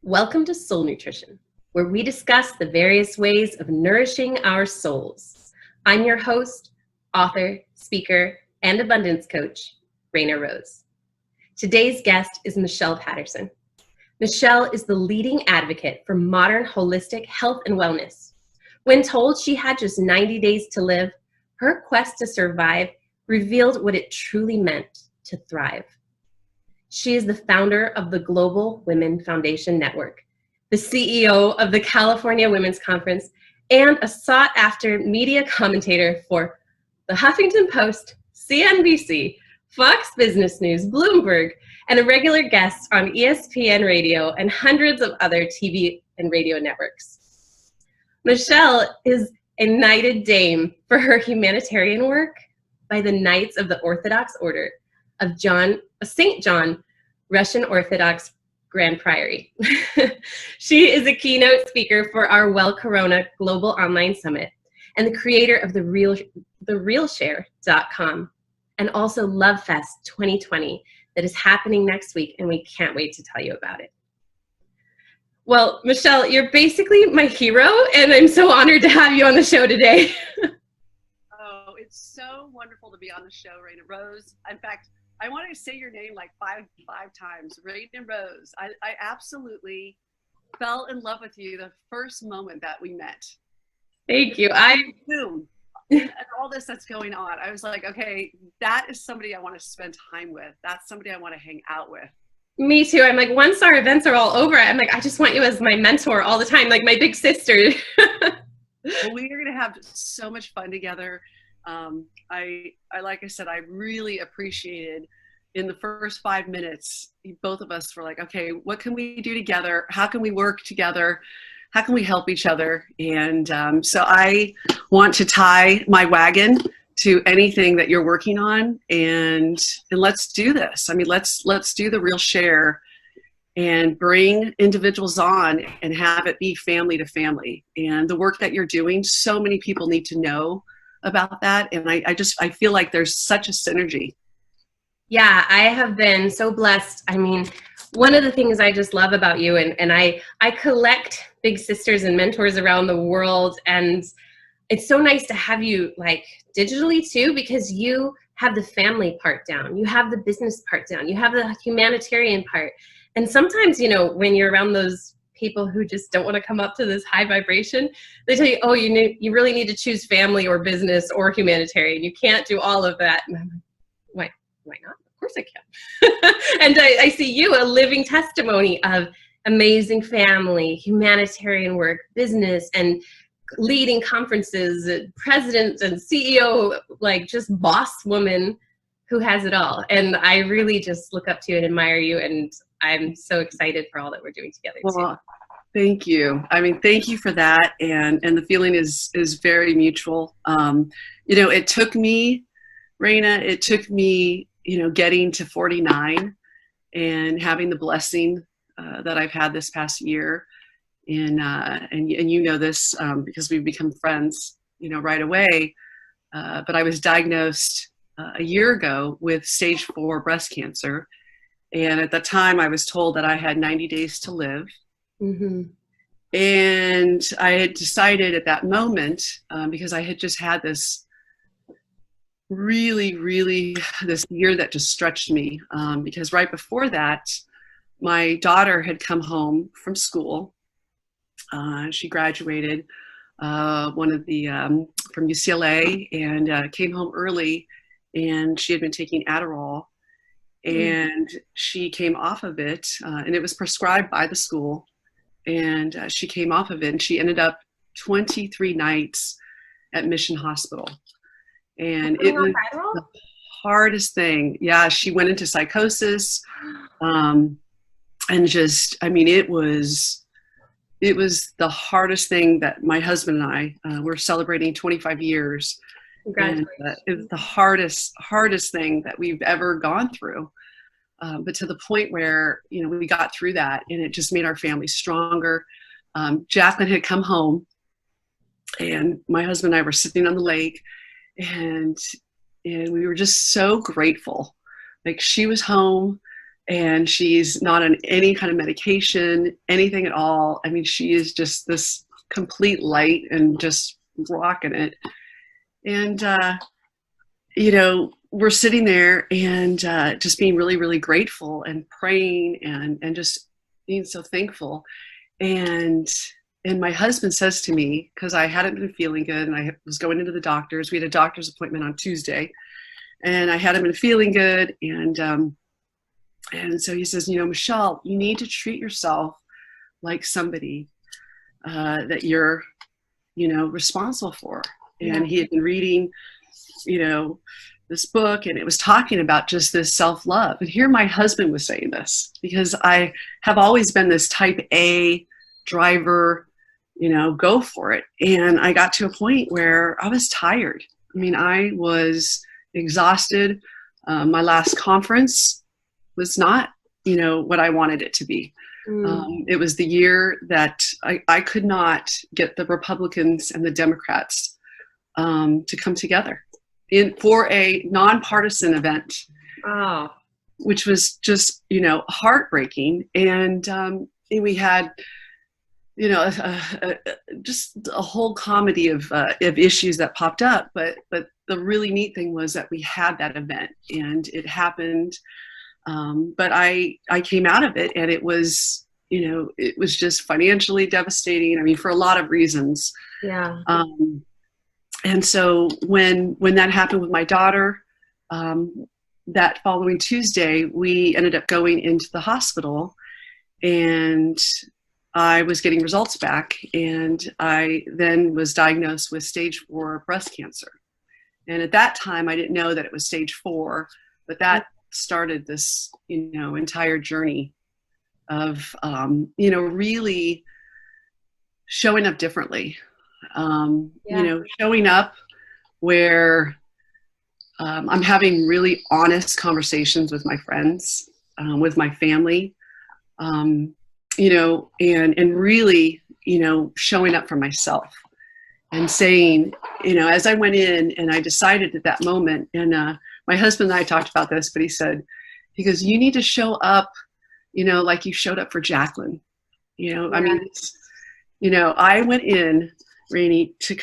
Welcome to Soul Nutrition, where we discuss the various ways of nourishing our souls. I'm your host, author, speaker, and abundance coach, Reina Rose. Today's guest is Michelle Patterson. Michelle is the leading advocate for modern holistic health and wellness. When told she had just 90 days to live, her quest to survive revealed what it truly meant to thrive. She is the founder of the Global Women Foundation Network, the CEO of the California Women's Conference, and a sought-after media commentator for the Huffington Post, CNBC, Fox Business News, Bloomberg, and a regular guest on ESPN Radio and hundreds of other TV and radio networks. Michelle is a knighted dame for her humanitarian work by the Knights of the Orthodox Order of St. John, Russian Orthodox Grand Priory. She is a keynote speaker for our Well Corona Global Online Summit and the creator of therealshare.com and also Love Fest 2020 that is happening next week, and we can't wait to tell you about it. Well, Michelle, you're basically my hero, and I'm so honored to have you on the show today. Oh, it's so wonderful to be on the show, Reina Rose. In fact, I wanted to say your name like five times, Reina Rose. I absolutely fell in love with you the first moment that we met. Thank you. Boom. And all this that's going on, I was like, okay, that is somebody I want to spend time with. That's somebody I want to hang out with. Me too. I'm like, once our events are all over, I'm like, I just want you as my mentor all the time, like my big sister. Well, we are going to have so much fun together. I like I said, I really appreciated in the first 5 minutes, both of us were like, okay, what can we do together? How can we work together? How can we help each other? And so I want to tie my wagon to anything that you're working on, and let's do this. I mean, let's do the real share and bring individuals on and have it be family to family. And the work that you're doing, so many people need to know about that. And I feel like there's such a synergy. Yeah, I have been so blessed. I mean, one of the things I just love about you, and I collect big sisters and mentors around the world, and it's so nice to have you like digitally too, because you have the family part down, you have the business part down, you have the humanitarian part. And sometimes, you know, when you're around those people who just don't want to come up to this high vibration, they tell you, oh, you really need to choose family or business or humanitarian. You can't do all of that. And I'm like, why not? Of course I can. And I see you, a living testimony of amazing family, humanitarian work, business, and leading conferences, president and CEO, like just boss woman who has it all. And I really just look up to you and admire you. And I'm so excited for all that we're doing together too. Thank you. I mean, thank you for that. And the feeling is very mutual. You know, it took me, Reina, getting to 49 and having the blessing that I've had this past year. And you know this because we've become friends, you know, right away. But I was diagnosed a year ago with stage 4 breast cancer. And at the time I was told that I had 90 days to live. Mm-hmm. And I had decided at that moment, because I had just had this really this year that just stretched me, because right before that, my daughter had come home from school. She graduated from UCLA and came home early, and she had been taking Adderall, and she came off of it, and it was prescribed by the school, and she came off of it, and she ended up 23 nights at Mission Hospital. And it was the hardest thing. Yeah, she went into psychosis, and just, I mean, it was the hardest thing that my husband and I were celebrating 25 years. Congratulations. And, it was the hardest thing that we've ever gone through. But to the point where, you know, we got through that, and it just made our family stronger. Jacqueline had come home, and my husband and I were sitting on the lake, and we were just so grateful. Like, she was home, and she's not on any kind of medication, anything at all. I mean, she is just this complete light and just rocking it. And, we're sitting there and just being really, really grateful and praying and just being so thankful. And my husband says to me, because I hadn't been feeling good and I was going into the doctor's, we had a doctor's appointment on Tuesday, and I hadn't been feeling good. And so he says, Michelle, you need to treat yourself like somebody that you're, responsible for. And he had been reading, this book, and it was talking about just this self-love. And here my husband was saying this, because I have always been this type A driver, go for it. And I got to a point where I was tired. I mean, I was exhausted. My last conference was not, what I wanted it to be. It was the year that I could not get the Republicans and the Democrats to come together for a nonpartisan event, which was just, heartbreaking. And we had, just a whole comedy of issues that popped up. But the really neat thing was that we had that event and it happened. But I came out of it, and it was, it was just financially devastating. I mean, for a lot of reasons. Yeah. And so when that happened with my daughter, that following Tuesday, we ended up going into the hospital, and I was getting results back, and I then was diagnosed with stage 4 breast cancer. And at that time, I didn't know that it was stage 4, but that started this, entire journey of, really showing up differently. Showing up where I'm having really honest conversations with my friends, with my family, and really, showing up for myself and saying, as I went in and I decided at that moment, and my husband and I talked about this, but he goes, you need to show up, like you showed up for Jacqueline. I mean, I went in, Rainey, to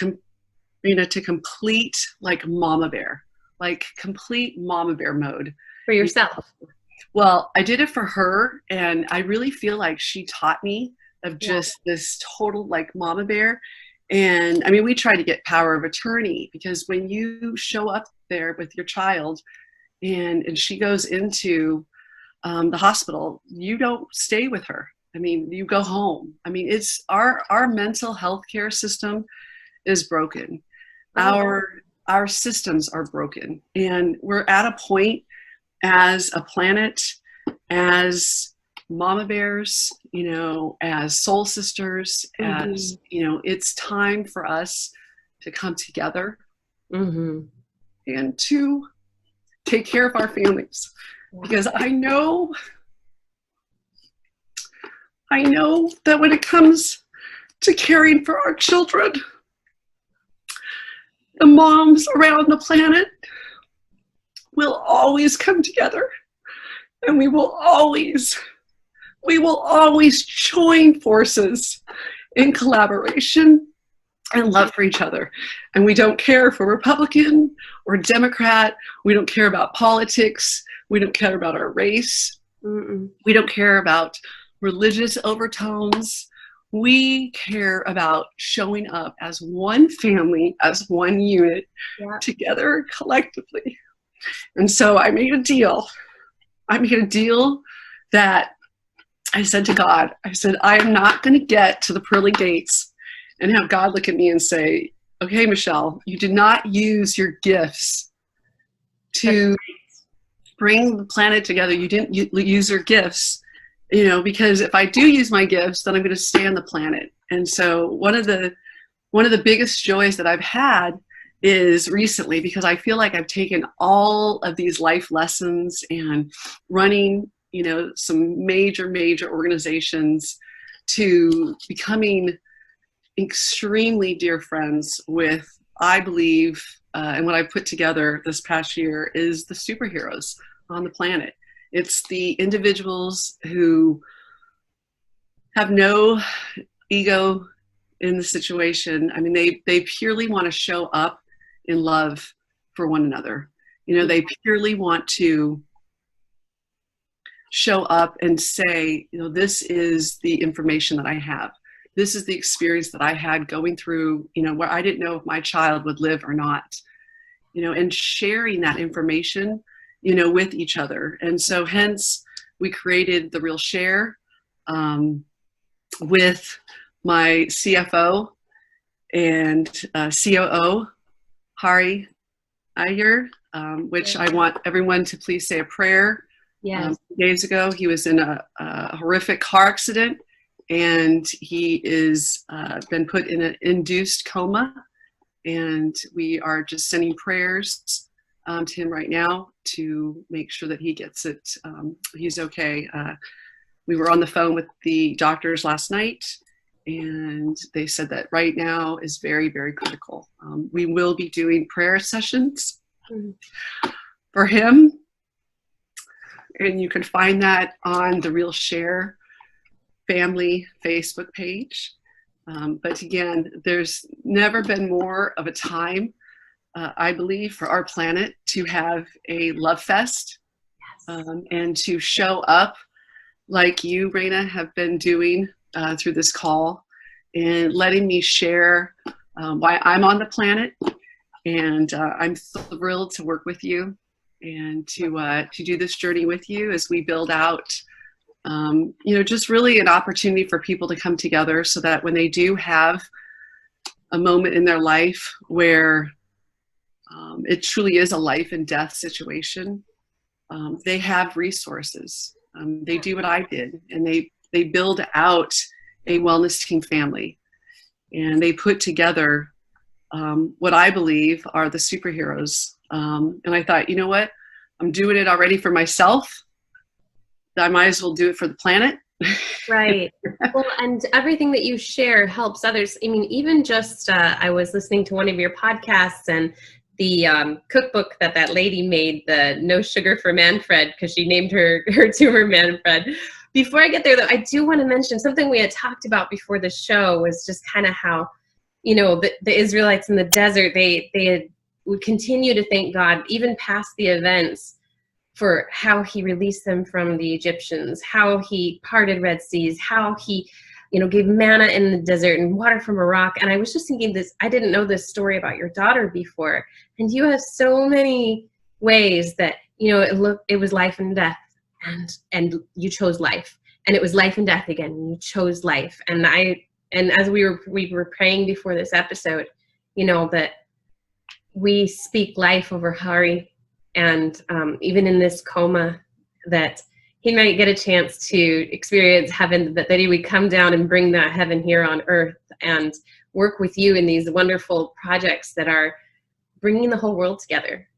complete like mama bear mode. For yourself. Well, I did it for her, and I really feel like she taught me of just this total like mama bear. And I mean, we try to get power of attorney, because when you show up there with your child and she goes into the hospital, you don't stay with her. I mean, you go home. I mean, it's our mental health care system is broken. Our systems are broken. And we're at a point as a planet, as mama bears, as soul sisters, as, it's time for us to come together and to take care of our families. Because I know that when it comes to caring for our children, the moms around the planet will always come together, and we will always join forces in collaboration and love for each other. And we don't care for Republican or Democrat. We don't care about politics. We don't care about our race. We don't care about religious overtones. We care about showing up as one family, as one unit, together collectively. And so I made a deal. That I said to God, I am not going to get to the pearly gates and have God look at me and say, okay, Michelle, you did not use your gifts to bring the planet together. You didn't use your gifts, because if I do use my gifts, then I'm going to stay on the planet. And so one of the biggest joys that I've had is recently, because I feel like I've taken all of these life lessons and running, some major organizations, to becoming extremely dear friends with, I believe, and what I put together this past year is the superheroes on the planet. It's the individuals who have no ego in the situation. I mean, they purely want to show up in love for one another. You know, they purely want to show up and say, you know, this is the information that I have. This is the experience that I had going through, you know, where I didn't know if my child would live or not, you know, and sharing that information, you know, with each other. And so hence we created the Real Share with my CFO and COO, Hari Iyer, which I want everyone to please say a prayer. Yes. Days ago, he was in a horrific car accident, and he is been put in an induced coma. And we are just sending prayers to him right now to make sure that he gets it. He's okay. We were on the phone with the doctors last night, and they said that right now is very, very critical. We will be doing prayer sessions for him. And you can find that on the Real Share family Facebook page. But again, there's never been more of a time, I believe, for our planet to have a love fest and to show up like you, Reina, have been doing through this call and letting me share why I'm on the planet. And I'm thrilled to work with you and to do this journey with you as we build out, you know, just really an opportunity for people to come together so that when they do have a moment in their life where it truly is a life and death situation, they have resources. They do what I did, and they build out a wellness team family, and they put together what I believe are the superheroes. And I thought, you know what? I'm doing it already for myself. I might as well do it for the planet. Right. Well, and everything that you share helps others. I mean, even just, I was listening to one of your podcasts, and the cookbook that lady made, the No Sugar for Manfred, because she named her tumor Manfred. Before I get there, though, I do want to mention something we had talked about before the show was just kind of how, you know, the Israelites in the desert, they would continue to thank God, even past the events, for how he released them from the Egyptians, how he parted Red Seas, how he, you know, gave manna in the desert and water from a rock. And I was just thinking this, I didn't know this story about your daughter before. And you have so many ways that, you know, it was life and death, and you chose life. And it was life and death again, and you chose life. And as we were praying before this episode, you know, that we speak life over Hari, and even in this coma, that he might get a chance to experience heaven, that he would come down and bring that heaven here on earth and work with you in these wonderful projects that are bringing the whole world together,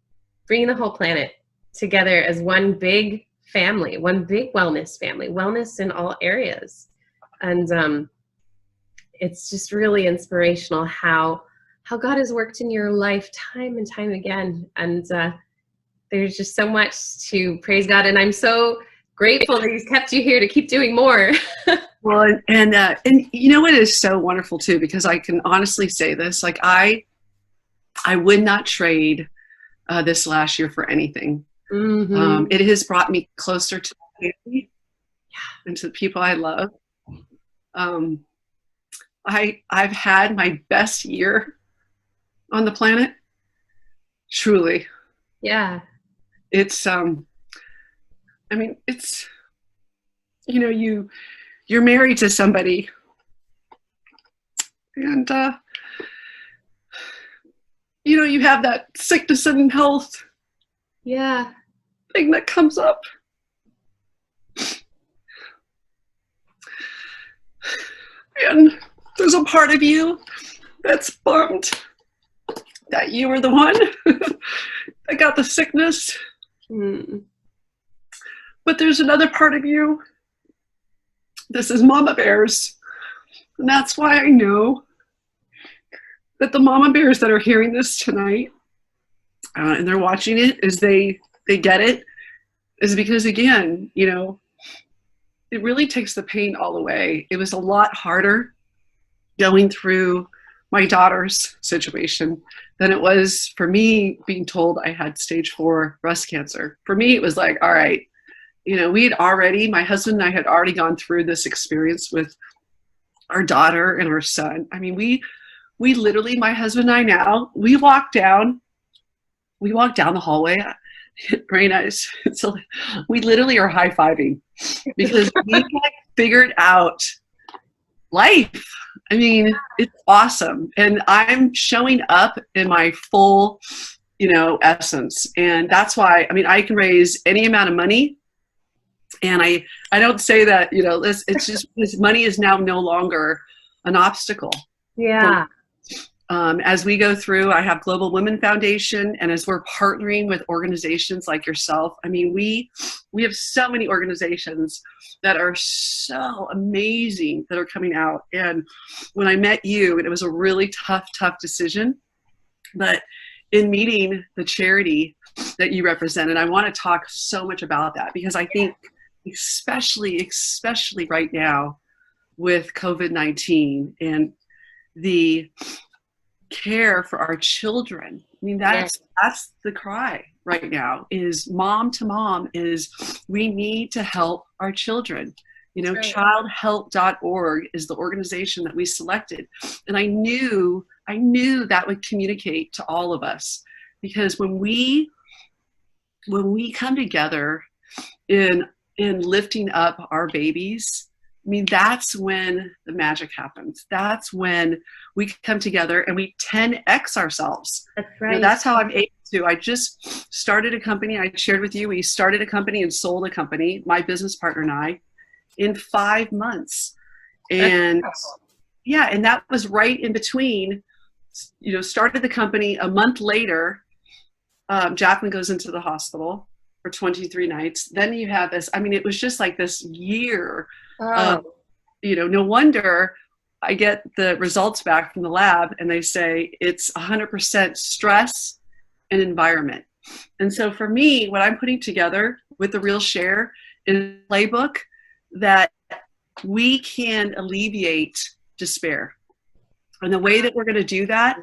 bringing the whole planet together as one big family, one big wellness family, wellness in all areas. And it's just really inspirational how God has worked in your life time and time again. And there's just so much to praise God. And I'm so grateful that He's kept you here to keep doing more. Well, and you know what is so wonderful too, because I can honestly say this, like I would not trade this last year for anything. Mm-hmm. It has brought me closer to my family and to the people I love. I've had my best year on the planet, truly. Yeah. It's I mean, it's, you know, you're married to somebody, and you know, you have that sickness and health thing that comes up. And there's a part of you that's bummed that you were the one that got the sickness. But there's another part of you. This is Mama Bears. And that's why I know that the Mama Bears that are hearing this tonight, and they're watching it, is they get it. is because, again, it really takes the pain all away. It was a lot harder going through my daughter's situation than it was for me being told I had stage 4 breast cancer. For me, it was like, all right, my husband and I had already gone through this experience with our daughter and our son. I mean, we literally, my husband and I now, we walk down the hallway. Reina, we literally are high-fiving because we figured out life. I mean, it's awesome. And I'm showing up in my full, essence. And that's why, I can raise any amount of money. And I don't say that, it's just because money is now no longer an obstacle. Yeah. As we go through, I have Global Women Foundation, and as we're partnering with organizations like yourself, we have so many organizations that are so amazing that are coming out. And when I met you, it was a really tough decision, but in meeting the charity that you represented, I want to talk so much about that, because I think especially right now with COVID-19 and the care for our children. That's the cry right now, is mom to mom, is we need to help our children. Right. Childhelp.org is the organization that we selected. And I knew that would communicate to all of us, because when we come together in lifting up our babies, that's when the magic happens. That's when we come together and we 10x ourselves. That's right. That's how I'm able to. I just started a company. I shared with you, we started a company and sold a company, my business partner and I, in 5 months. And and that was right in between, started the company. A month later, Jacqueline goes into the hospital for 23 nights. Then you have this, it was just like this year. No wonder I get the results back from the lab and they say it's 100% stress and environment. And so for me, what I'm putting together with the Real Share is a playbook that we can alleviate despair. And the way that we're going to do that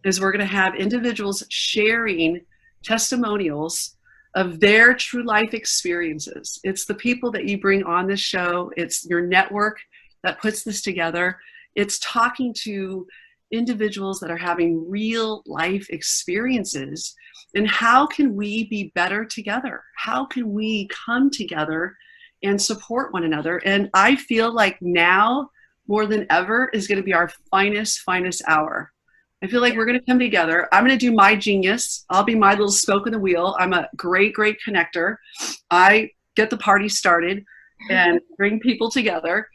is we're going to have individuals sharing testimonials of their true life experiences. It's the people that you bring on this show. It's your network that puts this together. It's talking to individuals that are having real life experiences. And how can we be better together? How can we come together and support one another? And I feel like now more than ever is going to be our finest hour. I feel like we're going to come together. I'm going to do my genius. I'll be my little spoke in the wheel. I'm a great connector. I get the party started and bring people together.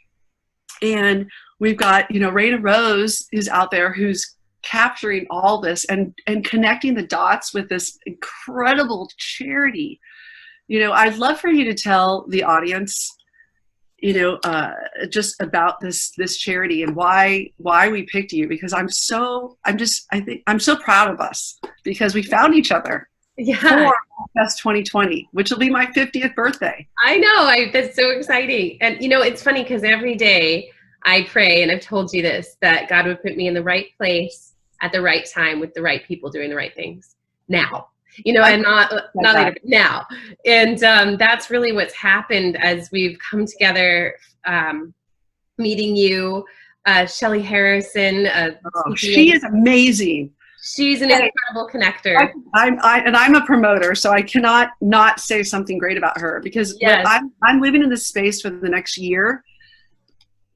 And we've got, Reina Rose is out there who's capturing all this and connecting the dots with this incredible charity. I'd love for you to tell the audience, just about this charity and why we picked you, because I'm so proud of us because we found each other. Yeah. For Fest 2020, which will be my 50th birthday. I know. That's so exciting. And it's funny because every day I pray, and I've told you this, that God would put me in the right place at the right time with the right people doing the right things now. And not later, but now. And that's really what's happened as we've come together, meeting you, Shelly Harrison. She is amazing. She's an incredible connector. I'm a promoter, so I cannot not say something great about her, because what I'm living in this space for the next year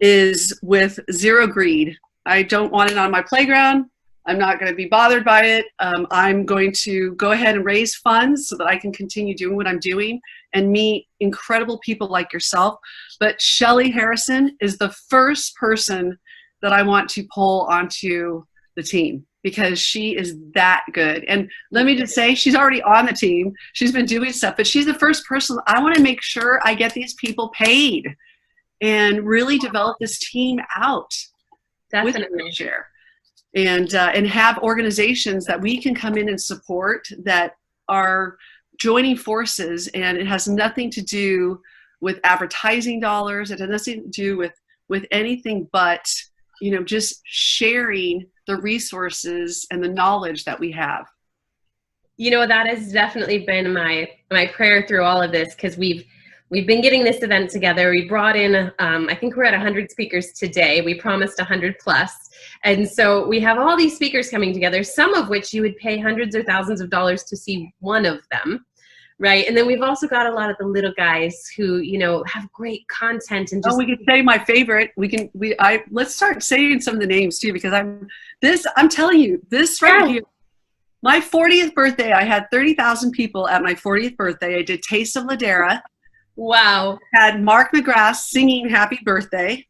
is with zero greed. I don't want it on my playground. I'm not going to be bothered by it. I'm going to go ahead and raise funds so that I can continue doing what I'm doing and meet incredible people like yourself. But Shelly Harrison is the first person that I want to pull onto the team, because she is that good. And let me just say, she's already on the team. She's been doing stuff, but she's the first person. I want to make sure I get these people paid and really develop this team out. Definitely. With Share. And have organizations that we can come in and support that are joining forces, and it has nothing to do with advertising dollars. It has nothing to do with anything but, just sharing the resources and the knowledge that we have. That has definitely been my prayer through all of this, because we've been getting this event together. We brought in, I think we're at 100 speakers today. We promised 100 plus. And so we have all these speakers coming together, some of which you would pay hundreds or thousands of dollars to see one of them, right? And then we've also got a lot of the little guys who, have great content and just. Oh, we can say my favorite. Let's start saying some of the names too, because I'm telling you, this right here. My 40th birthday, I had 30,000 people at my 40th birthday. I did Taste of Ladera. Wow. Had Mark McGrath singing Happy Birthday.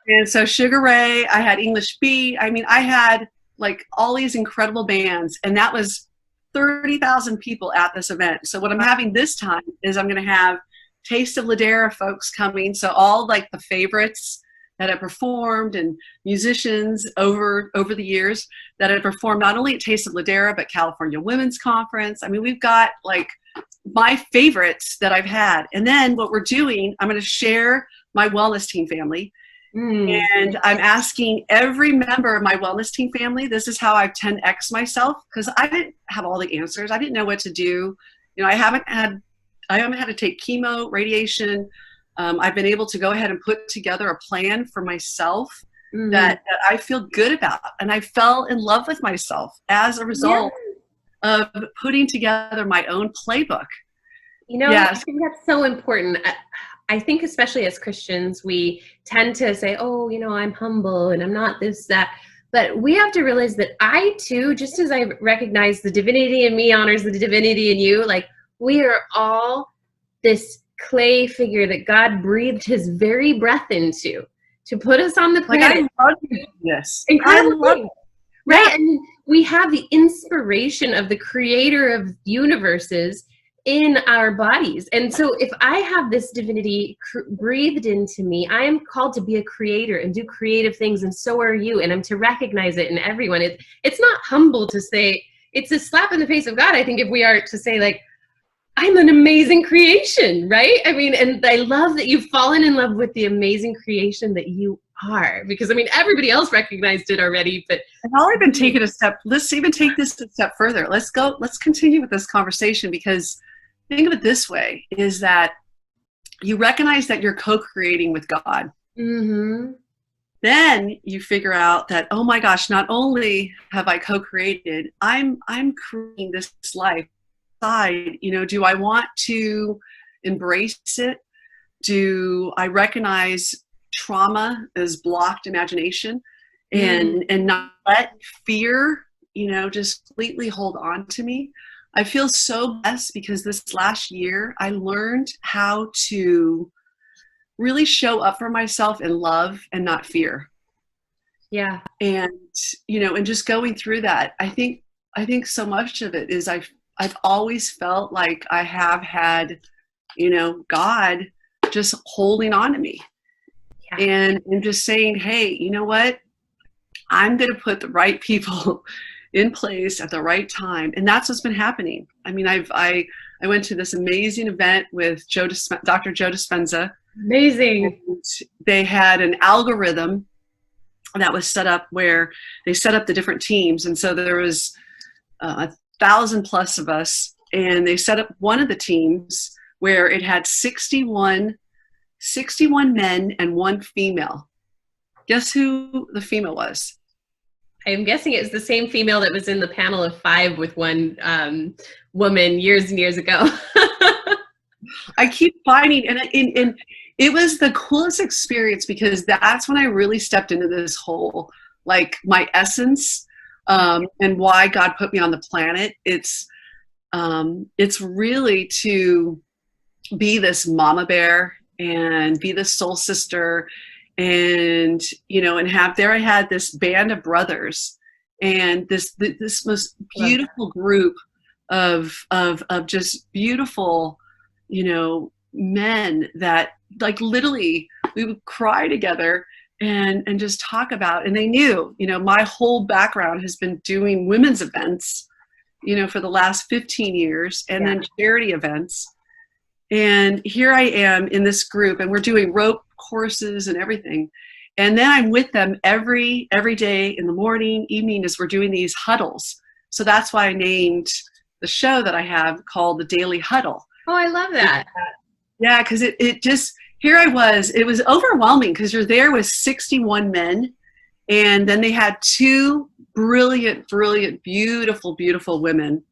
And so Sugar Ray, I had English Beat. I mean, I had like all these incredible bands, and that was 30,000 people at this event. So what I'm having this time is I'm going to have Taste of Ladera folks coming. So all like the favorites that have performed and musicians over the years that have performed not only at Taste of Ladera, but California Women's Conference. I mean, we've got like my favorites that I've had. And then what we're doing, I'm going to share my wellness team family. And I'm asking every member of my wellness team family, this is how I've 10X myself, because I didn't have all the answers. I didn't know what to do. I haven't had to take chemo, radiation. I've been able to go ahead and put together a plan for myself that I feel good about. And I fell in love with myself as a result of putting together my own playbook. I think that's so important. I think especially as Christians, we tend to say, oh, I'm humble and I'm not this, that. But we have to realize that I too, just as I recognize the divinity in me honors the divinity in you, like we are all this clay figure that God breathed his very breath into to put us on the planet. Like, I love this. Incredible thing, right? Yeah. And we have the inspiration of the creator of universes in our bodies. And so if I have this divinity breathed into me, I am called to be a creator and do creative things, and so are you. And I'm to recognize it in everyone. It's not humble to say, it's a slap in the face of God, I think, if we are to say like, I'm an amazing creation, right? I mean, and I love that you've fallen in love with the amazing creation that you are, because I mean, everybody else recognized it already, but I've already been taken a step. Let's even take this a step further. Let's continue with this conversation, because think of it this way, is that you recognize that you're co-creating with God. Mm-hmm. Then you figure out that, oh my gosh, not only have I co-created, I'm creating this life. Do I want to embrace it? Do I recognize trauma as blocked imagination and not let fear, just completely hold on to me? I feel so blessed because this last year I learned how to really show up for myself in love and not fear. Yeah. And, and just going through that, I think so much of it is I've always felt like I have had, God just holding on to me and just saying, hey, you know what? I'm going to put the right people in place at the right time. And that's what's been happening. I mean, I went to this amazing event with Dr. Joe Dispenza. Amazing. They had an algorithm that was set up where they set up the different teams. And so there was 1,000 plus of us, and they set up one of the teams where it had 61 men and 1 female. Guess who the female was? I'm guessing it was the same female that was in the panel of 5 with one woman years and years ago. I keep finding, and it was the coolest experience, because that's when I really stepped into this whole, like, my essence and why God put me on the planet. It's really to be this mama bear and be this soul sister, and I had this band of brothers and this most beautiful group of just beautiful, men that, like, literally we would cry together and just talk about, and they knew, my whole background has been doing women's events for the last 15 years, and then charity events. And here I am in this group, and we're doing rope courses and everything. And then I'm with them every day in the morning, evening, as we're doing these huddles. So that's why I named the show that I have called The Daily Huddle. Oh, I love that. Yeah, because it just, here I was, it was overwhelming because you're there with 61 men. And then they had two brilliant, beautiful, beautiful women.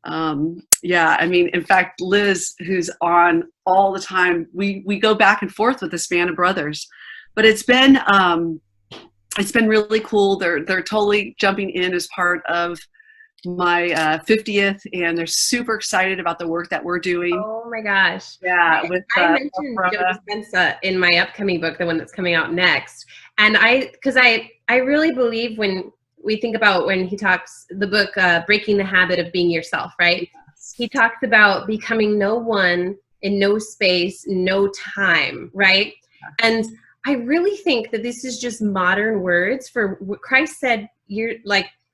In fact, Liz, who's on all the time, we go back and forth with this band of brothers. But it's been really cool. They're totally jumping in as part of my 50th, and they're super excited about the work that we're doing. Oh my gosh. Yeah. I mentioned Joe Dispenza in my upcoming book, the one that's coming out next. And because I really believe when we think about when he talks, the book, Breaking the Habit of Being Yourself, right? He talks about becoming no one in no space, no time, right? And I really think that this is just modern words for what Christ said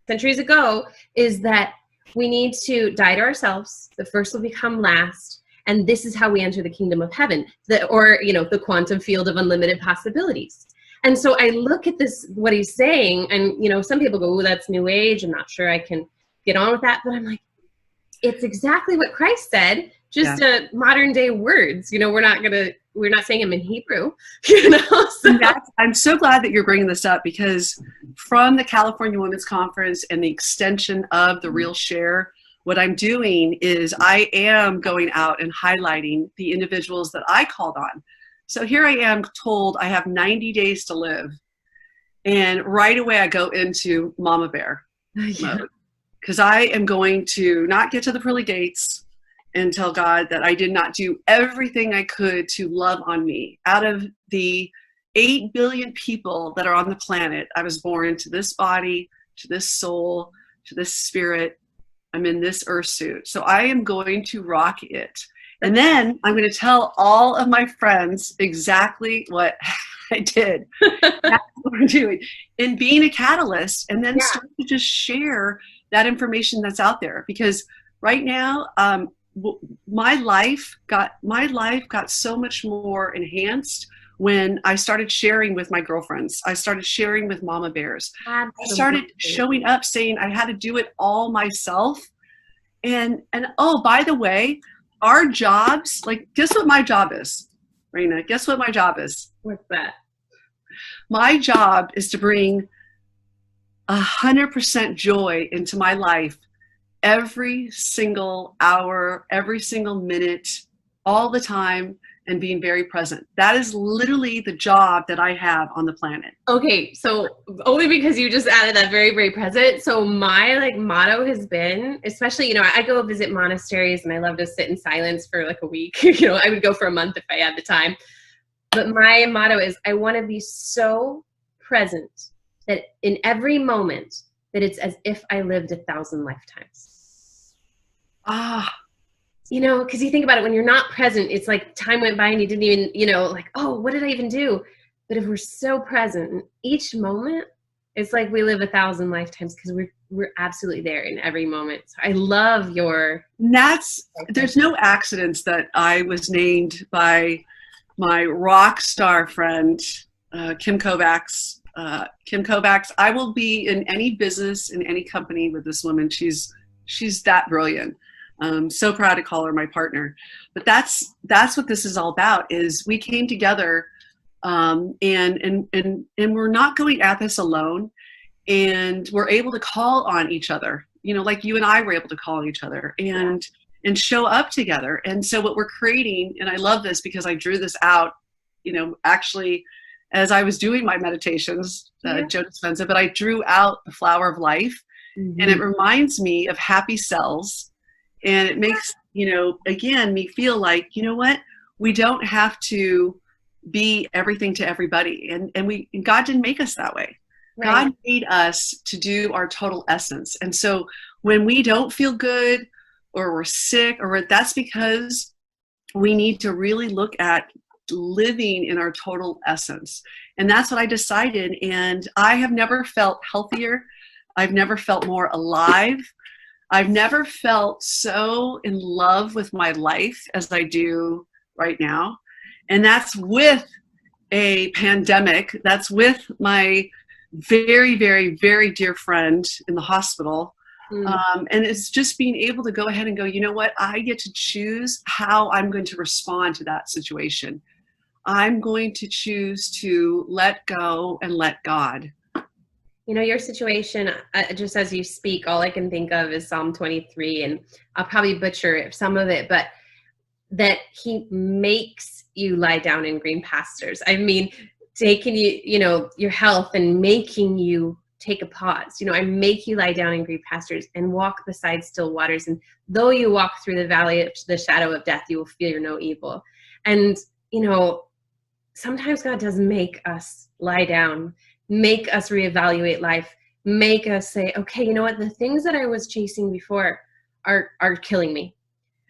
centuries ago, is that we need to die to ourselves. The first will become last. And this is how we enter the kingdom of heaven, the quantum field of unlimited possibilities. And so I look at this, what he's saying, and, some people go, oh, that's new age. I'm not sure I can get on with that. But I'm like, it's exactly what Christ said, just modern day words. We're not saying them in Hebrew, So. I'm so glad that you're bringing this up, because from the California Women's Conference and the extension of the Real Share, what I'm doing is I am going out and highlighting the individuals that I called on. So here I am told I have 90 days to live. And right away I go into Mama Bear mode, because I am going to not get to the pearly gates and tell God that I did not do everything I could to love on me. Out of the 8 billion people that are on the planet, I was born to this body, to this soul, to this spirit. I'm in this earth suit. So I am going to rock it. And then I'm going to tell all of my friends exactly what I did. That's what we're doing. And being a catalyst, and then start to just share that information that's out there. Because right now, my life got so much more enhanced when I started sharing with my girlfriends. I started sharing with Mama Bears. Absolutely. I started showing up saying I had to do it all myself. And oh, by the way, our jobs, guess what my job is, Reina? Guess what my job is? What's that? My job is to bring 100% joy into my life every single hour, every single minute, all the time, and being very present. That is literally the job that I have on the planet. Okay, so only because you just added that very, very present. So my motto has been, especially, I go visit monasteries and I love to sit in silence for a week. I would go for a month if I had the time. But my motto is, I want to be so present that in every moment that it's as if I lived 1,000 lifetimes. Because you think about it, when you're not present, it's like time went by and you didn't even, oh, what did I even do? But if we're so present in each moment, it's like we live 1,000 lifetimes, because we're absolutely there in every moment. So I love your... There's no accidents that I was named by my rock star friend, Kim Kovacs. Kim Kovacs, I will be in any business, in any company with this woman. She's that brilliant. I'm so proud to call her my partner. But that's what this is all about, is we came together and we're not going at this alone, and we're able to call on each other, like you and I were able to call on each other and show up together. And so what we're creating, and I love this because I drew this out, actually, as I was doing my meditations, Joe Dispenza, but I drew out the flower of life, and it reminds me of happy cells. And it makes, again, me feel like, what? We don't have to be everything to everybody. And God didn't make us that way. Right. God made us to do our total essence. And so when we don't feel good, or we're sick, or that's because we need to really look at living in our total essence. And that's what I decided. And I have never felt healthier. I've never felt more alive. I've never felt so in love with my life as I do right now. And that's with a pandemic. That's with my very, very, very dear friend in the hospital. And it's just being able to go ahead and go, you know what? I get to choose how I'm going to respond to that situation. I'm going to choose to let go and let God. You know, your situation, just as you speak, all I can think of is Psalm 23, and I'll probably butcher some of it, but that he makes you lie down in green pastures. I mean, taking you, you know, your health and making you take a pause. You know, I make you lie down in green pastures and walk beside still waters. And though you walk through the valley of the shadow of death, you will fear no evil. And, you know, sometimes God does make us lie down, make us reevaluate life, make us say, okay, you know what? The things that I was chasing before are killing me.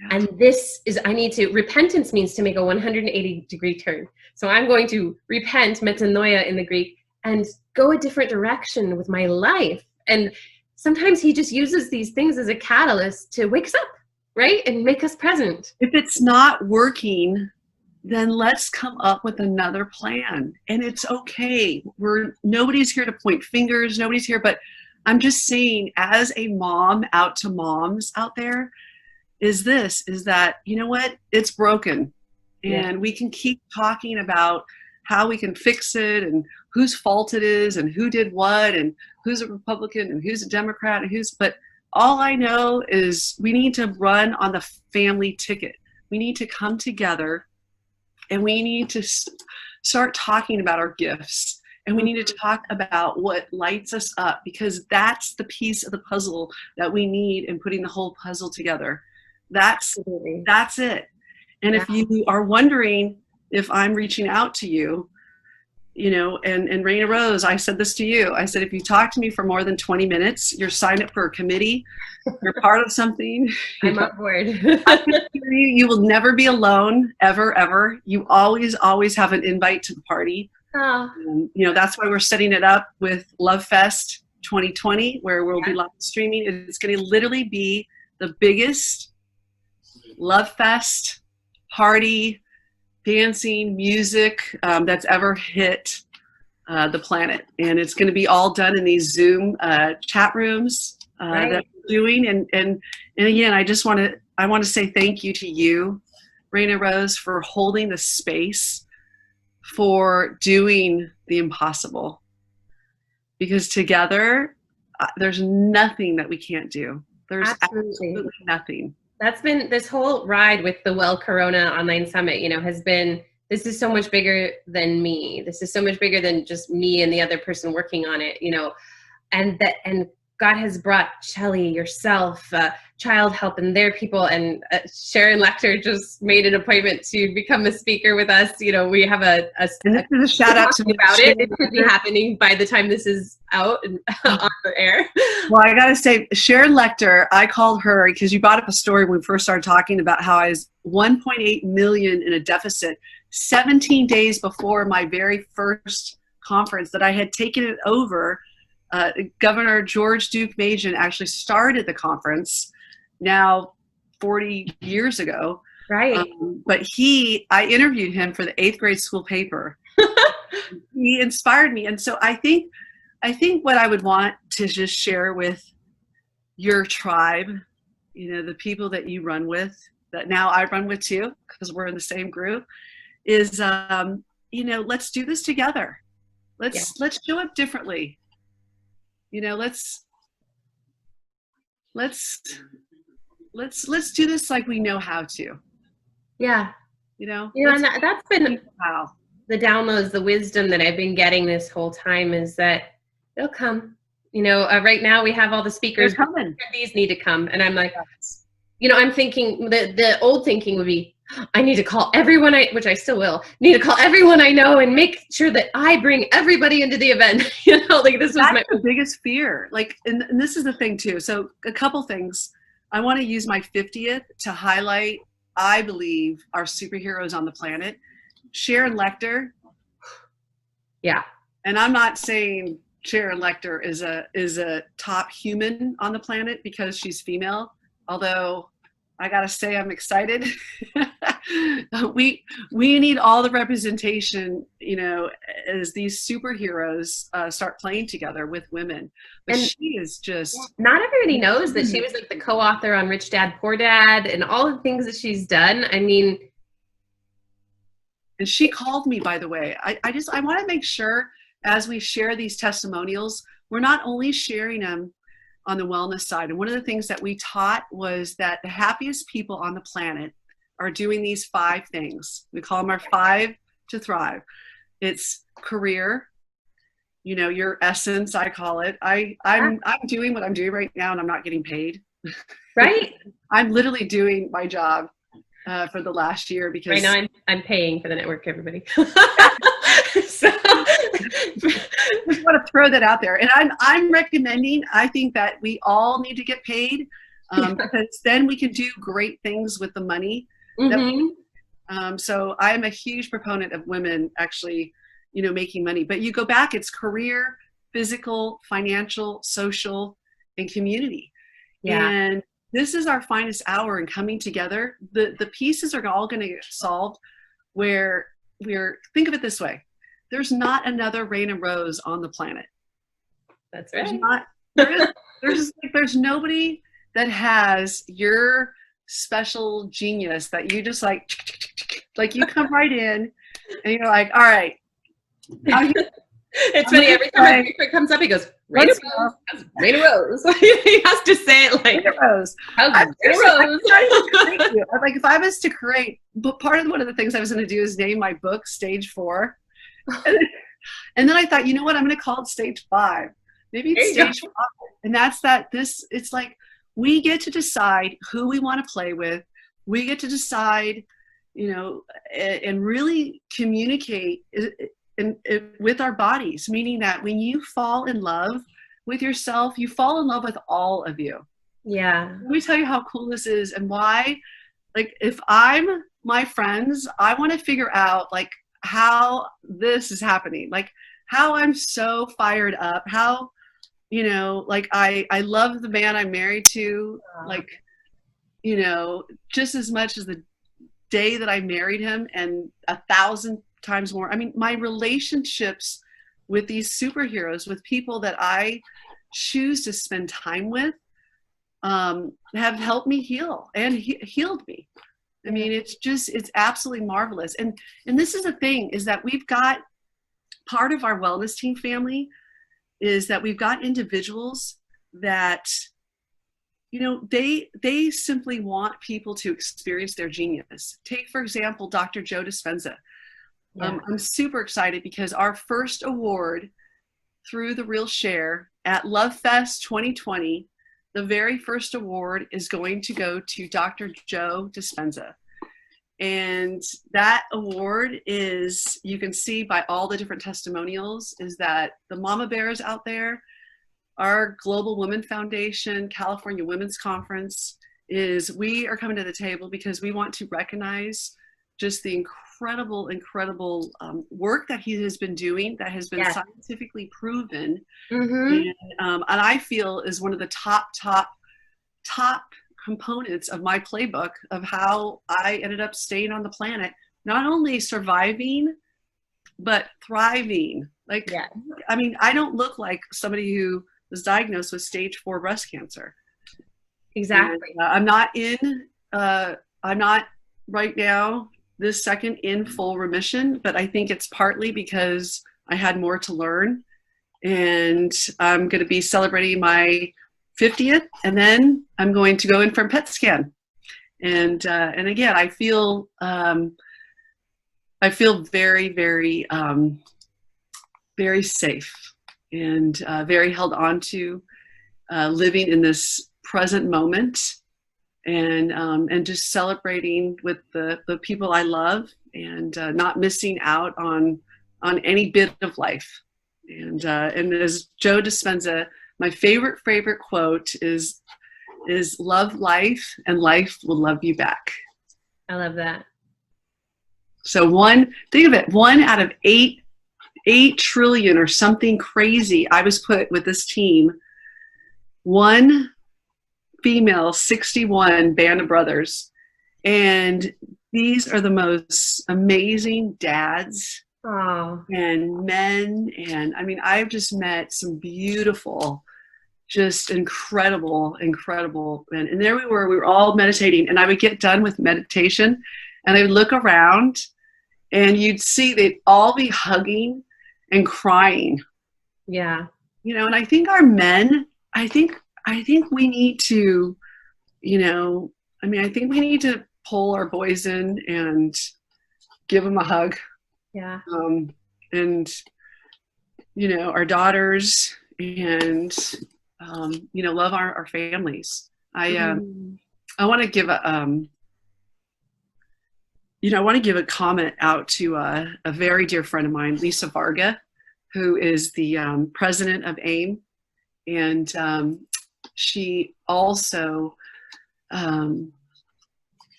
Yeah. And this is, repentance means to make a 180-degree turn. So I'm going to repent, metanoia in the Greek, and go a different direction with my life. And sometimes he just uses these things as a catalyst to wake us up, right? And make us present. If it's not working, then let's come up with another plan. And it's okay. Nobody's here to point fingers. Nobody's here. But I'm just saying, as a mom out to moms out there, is that, you know what? It's broken. And we can keep talking about how we can fix it and whose fault it is and who did what and who's a Republican and who's a Democrat and but all I know is we need to run on the family ticket. We need to come together and we need to start talking about our gifts, and we need to talk about what lights us up, because that's the piece of the puzzle that we need in putting the whole puzzle together. That's it. And if you are wondering if I'm reaching out to you, you know, and Reina Rose, I said this to you. I said, if you talk to me for more than 20 minutes, you're signed up for a committee, you're part of something. I'm on board. You will never be alone, ever, ever. You always have an invite to the party. You know, that's why we're setting it up with Love Fest 2020, where we'll be live streaming. It's going to literally be the biggest Love Fest party, dancing, music that's ever hit the planet. And it's going to be all done in these Zoom chat rooms that we're doing. And again, I want to say thank you to you, Reina Rose, for holding the space, for doing the impossible. Because together, there's nothing that we can't do. There's absolutely nothing. That's been this whole ride with the Well Corona Online Summit, you know, this is so much bigger than me. This is so much bigger than just me and the other person working on it, you know, and God has brought Shelley, yourself, Child Help and their people, and Sharon Lecter just made an appointment to become a speaker with us. You know, we have a shout out to about it. It could be happening by the time this is out and on the air. Well, I got to say, Sharon Lecter, I called her because you brought up a story when we first started talking about how I was 1.8 million in a deficit 17 days before my very first conference that I had taken it over. Governor George Duke Majan actually started the conference now 40 years ago. Right. But I interviewed him for the 8th grade school paper. He inspired me. And so I think what I would want to just share with your tribe, you know, the people that you run with, that now I run with too, because we're in the same group, is, you know, let's do this together. Let's show up differently. You know, let's do this like we know how to. Yeah. You know, and that's been the downloads, the wisdom that I've been getting this whole time is that they'll come. You know, right now we have all the speakers. They're coming. These need to come. And I'm like, you know, I'm thinking the old thinking would be, I need to call everyone, which I still will, need to call everyone I know and make sure that I bring everybody into the event. You know, like this was the biggest fear. Like, and this is the thing too. So a couple things. I want to use my 50th to highlight, I believe, our superheroes on the planet. Sharon Lecter. Yeah. And I'm not saying chair elector is a top human on the planet because she's female. Although I gotta say, I'm excited. We need all the representation, as these superheroes start playing together with women. But And she is just, not everybody knows that she was like the co-author on Rich Dad, Poor Dad and all the things that she's done. I mean, and she called me, by the way. I want to make sure as we share these testimonials, we're not only sharing them on the wellness side. And one of the things that we taught was that the happiest people on the planet are doing these 5 things. We call them our 5 to thrive. It's career, your essence, I call it. I'm doing what I'm doing right now and I'm not getting paid. right? I'm literally doing my job for the last year because right now I'm paying for the network, everybody. So I just want to throw that out there. And I'm recommending, I think that we all need to get paid because then we can do great things with the money. So I'm a huge proponent of women actually, making money. But you go back, it's career, physical, financial, social, and community. Yeah. And this is our finest hour in coming together. The pieces are all going to get solved where think of it this way. There's not another Reina Rose on the planet. That's right. There's nobody that has your special genius that you just like you come right in and you're like, all right. It's funny, every time it comes up, he goes, Reina Rose. Reina Rose. He has to say it like Reina Rose. Reina Rose. Thank you. Like if I was to create, but one of the things I was going to do is name my book Stage 4. And then I thought, you know what, I'm going to call it Stage 5. Maybe it's Stage 5. And that's it's like we get to decide who we want to play with. We get to decide, and really communicate with our bodies, meaning that when you fall in love with yourself, you fall in love with all of you. Yeah. Let me tell you how cool this is and why. Like if I'm my friends, I want to figure out like how this is happening, like how I'm so fired up, how, like I love the man I'm married to, like, just as much as the day that I married him and 1,000 times more. I mean, my relationships with these superheroes, with people that I choose to spend time with, have helped me heal and healed me. I mean, it's absolutely marvelous. And this is the thing, is that we've got part of our wellness team family is that we've got individuals that, they simply want people to experience their genius. Take, for example, Dr. Joe Dispenza. Yeah. I'm super excited because our first award through the Real Share at Love Fest 2020, the very first award is going to go to Dr. Joe Dispenza. And that award is, you can see by all the different testimonials, is that the Mama Bears out there, our Global Women Foundation, California Women's Conference, we are coming to the table because we want to recognize just the incredible work that he has been doing that has been scientifically proven. And I feel is one of the top components of my playbook of how I ended up staying on the planet, not only surviving, but thriving. Like, I mean, I don't look like somebody who was diagnosed with stage 4 breast cancer. Exactly. And, I'm not right now, this second, in full remission, but I think it's partly because I had more to learn, and I'm going to be celebrating my 50th, and then I'm going to go in for a PET scan. And again, I feel very, very, very safe and very held on to living in this present moment, and just celebrating with the people I love, and not missing out on any bit of life. And as Joe Dispenza, my favorite quote is love life and life will love you back. I love that. So think of it, 1 out of 8 8 trillion or something crazy. I was put with this team, one female, 61 band of brothers. And these are the most amazing dads and men. And I mean, I've just met some beautiful, just incredible men. And there we were all meditating. And I would get done with meditation and I would look around and you'd see they'd all be hugging and crying. Yeah. You know, and I think our men, I think we need to, you know, I mean, I think we need to pull our boys in and give them a hug. Yeah. And, you know, our daughters and, you know, love our families. I want to give a comment out to a very dear friend of mine, Lisa Varga, who is the president of AIM. And she also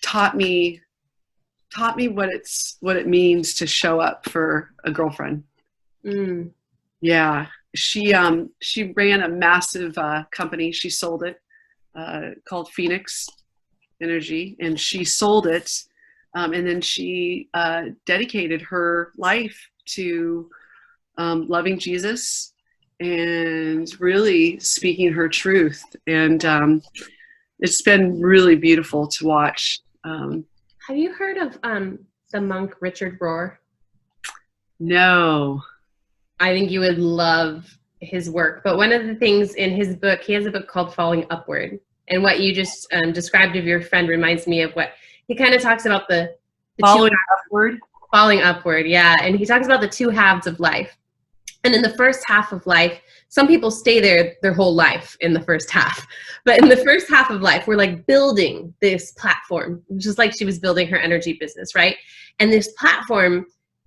taught me what it means to show up for a girlfriend. Yeah, she ran a massive company. She sold it called Phoenix Energy, and she sold it, and then she dedicated her life to loving Jesus and really speaking her truth. And it's been really beautiful to watch. Have you heard of the monk Richard Rohr? No. I think you would love his work. But one of the things in his book, he has a book called Falling Upward. And what you just described of your friend reminds me of what he kind of talks about the Falling upward. Falling upward, yeah. And he talks about the 2 halves of life. And in the first half of life, some people stay there their whole life in the first half. But in the first half of life, we're like building this platform, just like she was building her energy business, right? And this platform,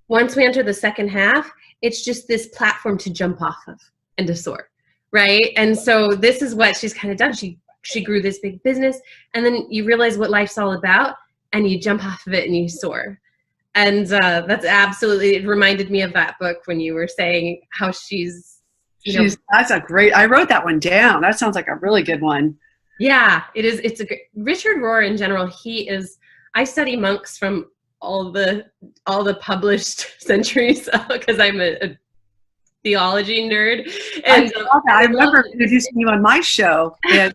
once we enter the second half, it's just this platform to jump off of and to soar, right? And so this is what she's kind of done. She grew this big business, and then you realize what life's all about, and you jump off of it and you soar. And that's absolutely, it reminded me of that book when you were saying how that's a great, I wrote that one down. That sounds like a really good one. Yeah, it is. It's Richard Rohr in general. I study monks from all the published centuries because I'm a theology nerd. And I remember introducing you on my show, and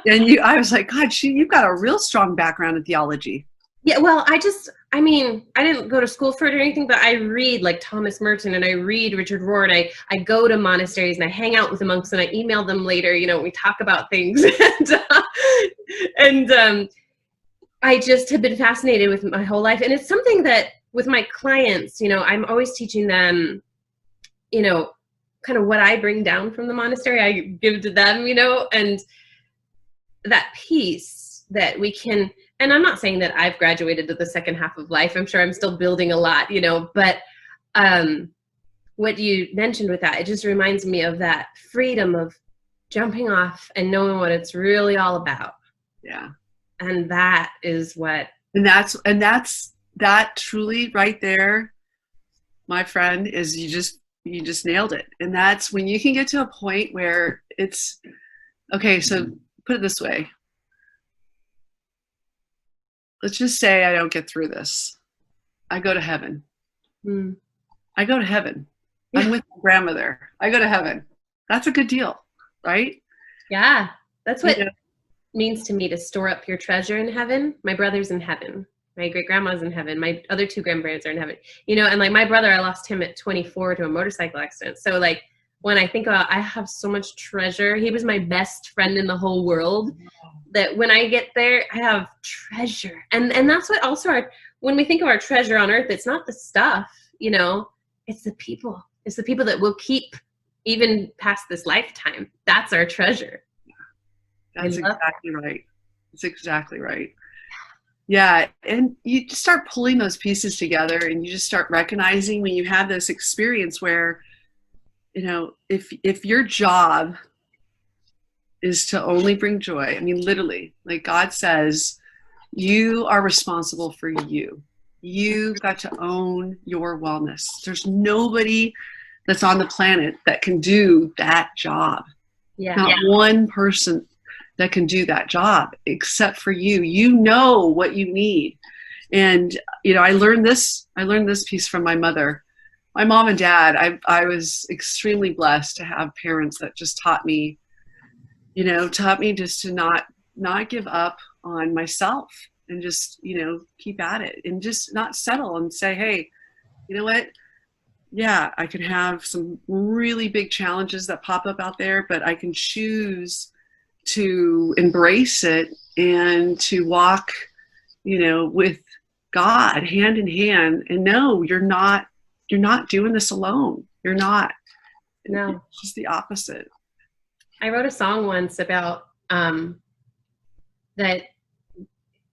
I was like, God, you've got a real strong background in theology. Yeah, well, I didn't go to school for it or anything, but I read like Thomas Merton and I read Richard Rohr, and I go to monasteries and I hang out with the monks and I email them later, you know, we talk about things. and I just have been fascinated with my whole life. And it's something that with my clients, you know, I'm always teaching them, you know, kind of what I bring down from the monastery, I give to them, you know, and that peace that we can. And I'm not saying that I've graduated to the second half of life. I'm sure I'm still building a lot, you know, but what you mentioned with that, it just reminds me of that freedom of jumping off and knowing what it's really all about. Yeah. And that is what. And that's that truly right there, my friend, is you just nailed it. And that's when you can get to a point where it's, okay, so put it this way. Let's just say I don't get through this. I go to heaven. I go to heaven. Yeah. I'm with my grandmother. I go to heaven. That's a good deal, right? Yeah. That's what it means to me to store up your treasure in heaven. My brother's in heaven. My great grandma's in heaven. My other 2 grandparents are in heaven. You know, and like my brother, I lost him at 24 to a motorcycle accident. So like when I think about, I have so much treasure. He was my best friend in the whole world. That when I get there, I have treasure. And that's what also when we think of our treasure on earth, it's not the stuff, you know, it's the people. It's the people that we'll keep even past this lifetime. That's our treasure. That's exactly right. That's exactly right. Yeah. And you just start pulling those pieces together and you just start recognizing when you have this experience where, you know, if your job is to only bring joy. I mean, literally, like God says, you are responsible for you. You've got to own your wellness. There's nobody that's on the planet that can do that job. Not one person that can do that job except for you. You know what you need. And, I learned this piece from my mother. My mom and dad, I was extremely blessed to have parents that just taught me just to not give up on myself and just, keep at it and just not settle and say, hey, you know what? Yeah, I can have some really big challenges that pop up out there, but I can choose to embrace it and to walk, with God hand in hand. And no, you're not doing this alone. You're not. No. It's just the opposite. I wrote a song once about that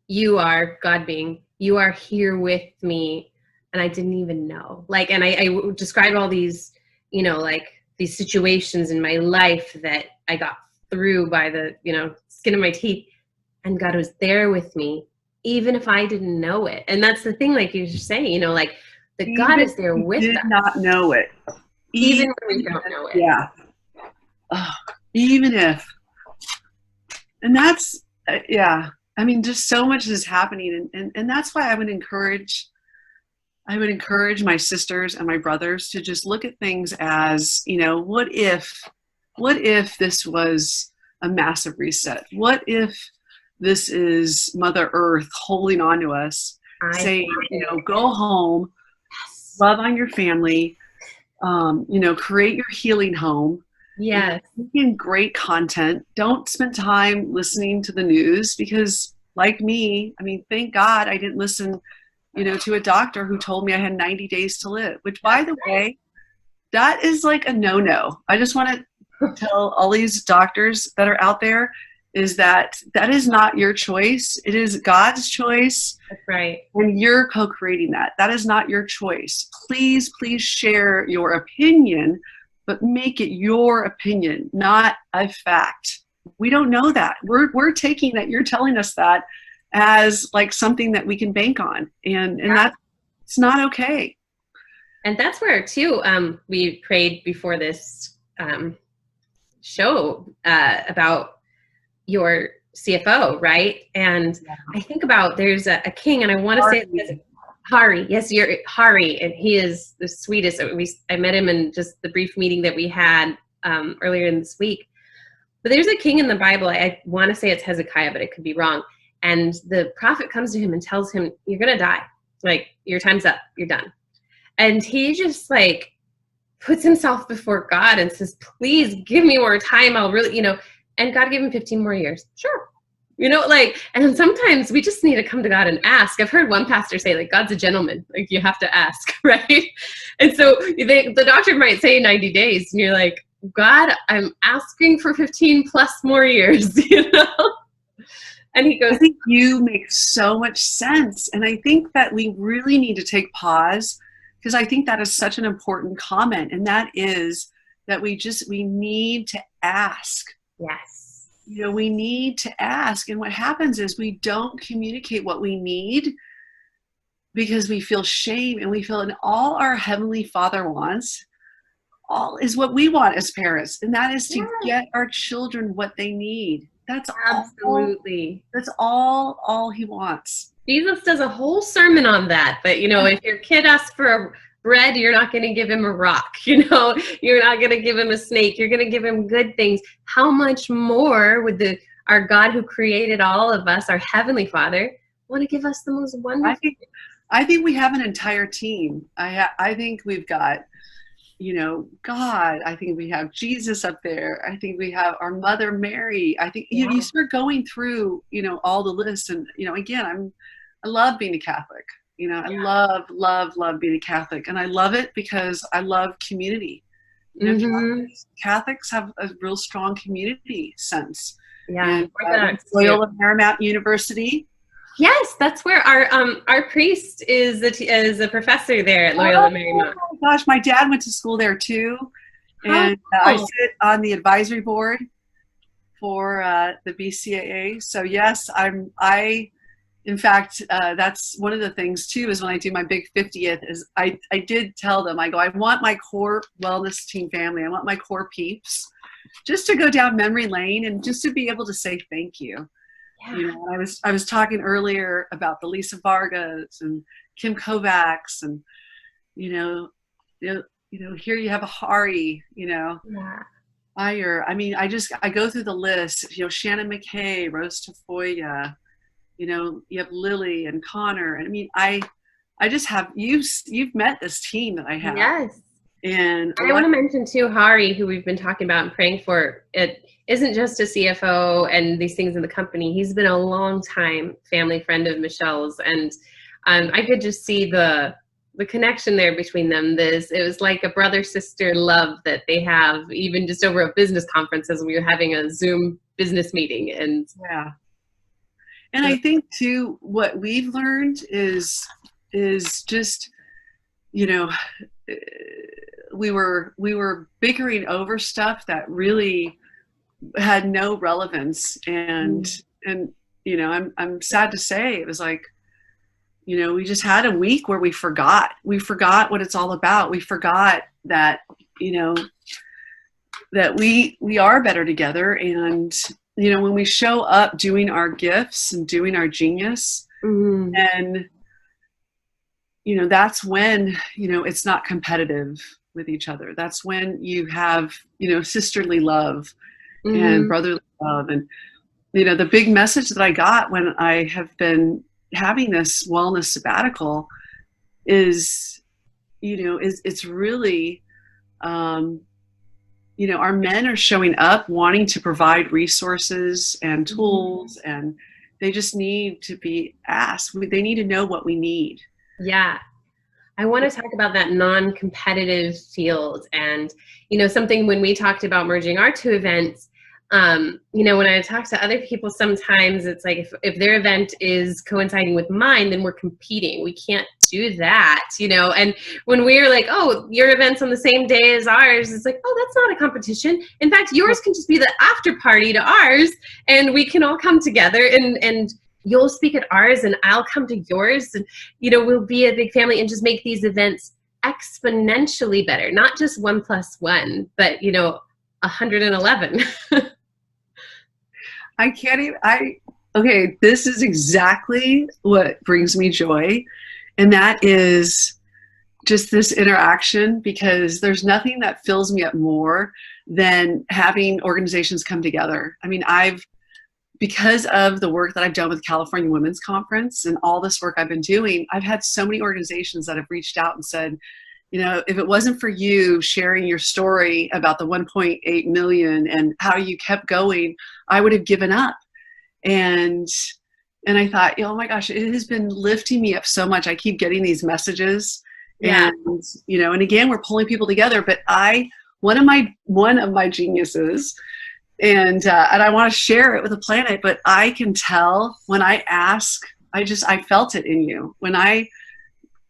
you are, God being, you are here with me, and I didn't even know. Like, and I described all these, these situations in my life that I got through by the, skin of my teeth, and God was there with me, even if I didn't know it. And that's the thing, like you were saying, that God is there with us. Did not know it. Even when we don't know it. Yeah. Oh, even if. And that's, just so much is happening. And that's why I would encourage my sisters and my brothers to just look at things as, what if this was a massive reset? What if this is Mother Earth holding on to us, saying, go home, love on your family, create your healing home. Yes. Making great content. Don't spend time listening to the news because, like me, thank God I didn't listen, to a doctor who told me I had 90 days to live, which, by the way, that is like a no-no. I just want to tell all these doctors that are out there is that is not your choice. It is God's choice. That's right. And you're co-creating that. That is not your choice. Please share your opinion, but make it your opinion, not a fact. We don't know that. We're taking that you're telling us that as like something that we can bank on. And that's, it's not okay. And that's where too, we prayed before this show about your CFO, right? And I think about, there's a king, and I want to say it, Hari. Yes, you're Hari, and he is the sweetest. I met him in just the brief meeting that we had earlier in this week. But there's a king in the Bible. I want to say it's Hezekiah, but it could be wrong. And the prophet comes to him and tells him, "You're gonna die. Like, your time's up. You're done." And he just like puts himself before God and says, "Please give me more time. I'll really, And God gave him 15 more years. Sure. And sometimes we just need to come to God and ask. I've heard one pastor say, like, God's a gentleman. Like, you have to ask, right? And so the doctor might say 90 days, and you're like, God, I'm asking for 15 plus more years, And he goes, I think you make so much sense. And I think that we really need to take pause, because I think that is such an important comment. And that is that we need to ask. Yes. We need to ask. And what happens is we don't communicate what we need because we feel shame, and we feel, and all our Heavenly Father wants, all is what we want as parents. And that is to get our children what they need. That's absolutely. That's all he wants. Jesus does a whole sermon on that. But, if your kid asks for a bread, you're not going to give him a rock. You're not going to give him a snake. You're going to give him good things. How much more would our God who created all of us, our Heavenly Father, want to give us the most wonderful? I think we have an entire team. I think we've got, God. I think we have Jesus up there. I think we have our Mother Mary. I think you start going through, all the lists. And, again, I love being a Catholic. I love being a Catholic, and I love it because I love community. Catholics have a real strong community sense. Yeah. And, Loyola Marymount University. Yes, that's where our priest is a professor there at Loyola Marymount. Oh my gosh, my dad went to school there too, and I sit on the advisory board for the BCAA. So yes, I In fact, that's one of the things too, is when I do my big 50th, is I did tell them, I go, I want my core wellness team family, I want my core peeps just to go down memory lane and just to be able to say thank you. Yeah. You know, I was talking earlier about the Lisa Vargas and Kim Kovacs, and here you have a Hari, Yeah. I go through the list, Shannon McKay, Rose Tafoya, you have Lily and Connor. And I mean, I just have, you've met this team that I have. Yes. And I want to mention too, Hari, who we've been talking about and praying for. It isn't just a CFO and these things in the company. He's been a long time family friend of Michelle's. And I could just see the connection there between them. It was like a brother-sister love that they have, even just over a business conference as we were having a Zoom business meeting. And yeah. And I think too, what we've learned is just, we were bickering over stuff that really had no relevance. And I'm sad to say it was like, we just had a week where we forgot what it's all about. We forgot that, that we are better together. And, when we show up doing our gifts and doing our genius, and, that's when, it's not competitive with each other. That's when you have, sisterly love and brotherly love. And, the big message that I got when I have been having this wellness sabbatical is, it's really, our men are showing up wanting to provide resources and tools, and they just need to be asked. They need to know what we need. Yeah. I want to talk about that non-competitive field. And, something when we talked about merging our two events, when I talk to other people, sometimes it's like if their event is coinciding with mine, then we're competing. We can't do that, and when we're like, oh, your event's on the same day as ours, it's like, oh, that's not a competition. In fact, yours can just be the after party to ours, and we can all come together and you'll speak at ours and I'll come to yours, and, we'll be a big family and just make these events exponentially better, not just 1 + 1, but, 111. I can't even, okay, this is exactly what brings me joy. And that is just this interaction, because there's nothing that fills me up more than having organizations come together. I mean, because of the work that I've done with California Women's Conference and all this work I've been doing, I've had so many organizations that have reached out and said, if it wasn't for you sharing your story about the 1.8 million and how you kept going, I would have given up. And I thought, oh my gosh, it has been lifting me up so much. I keep getting these messages, and, and again, we're pulling people together, but one of my geniuses, and I want to share it with the planet, but I can tell when I ask, I felt it in you. When I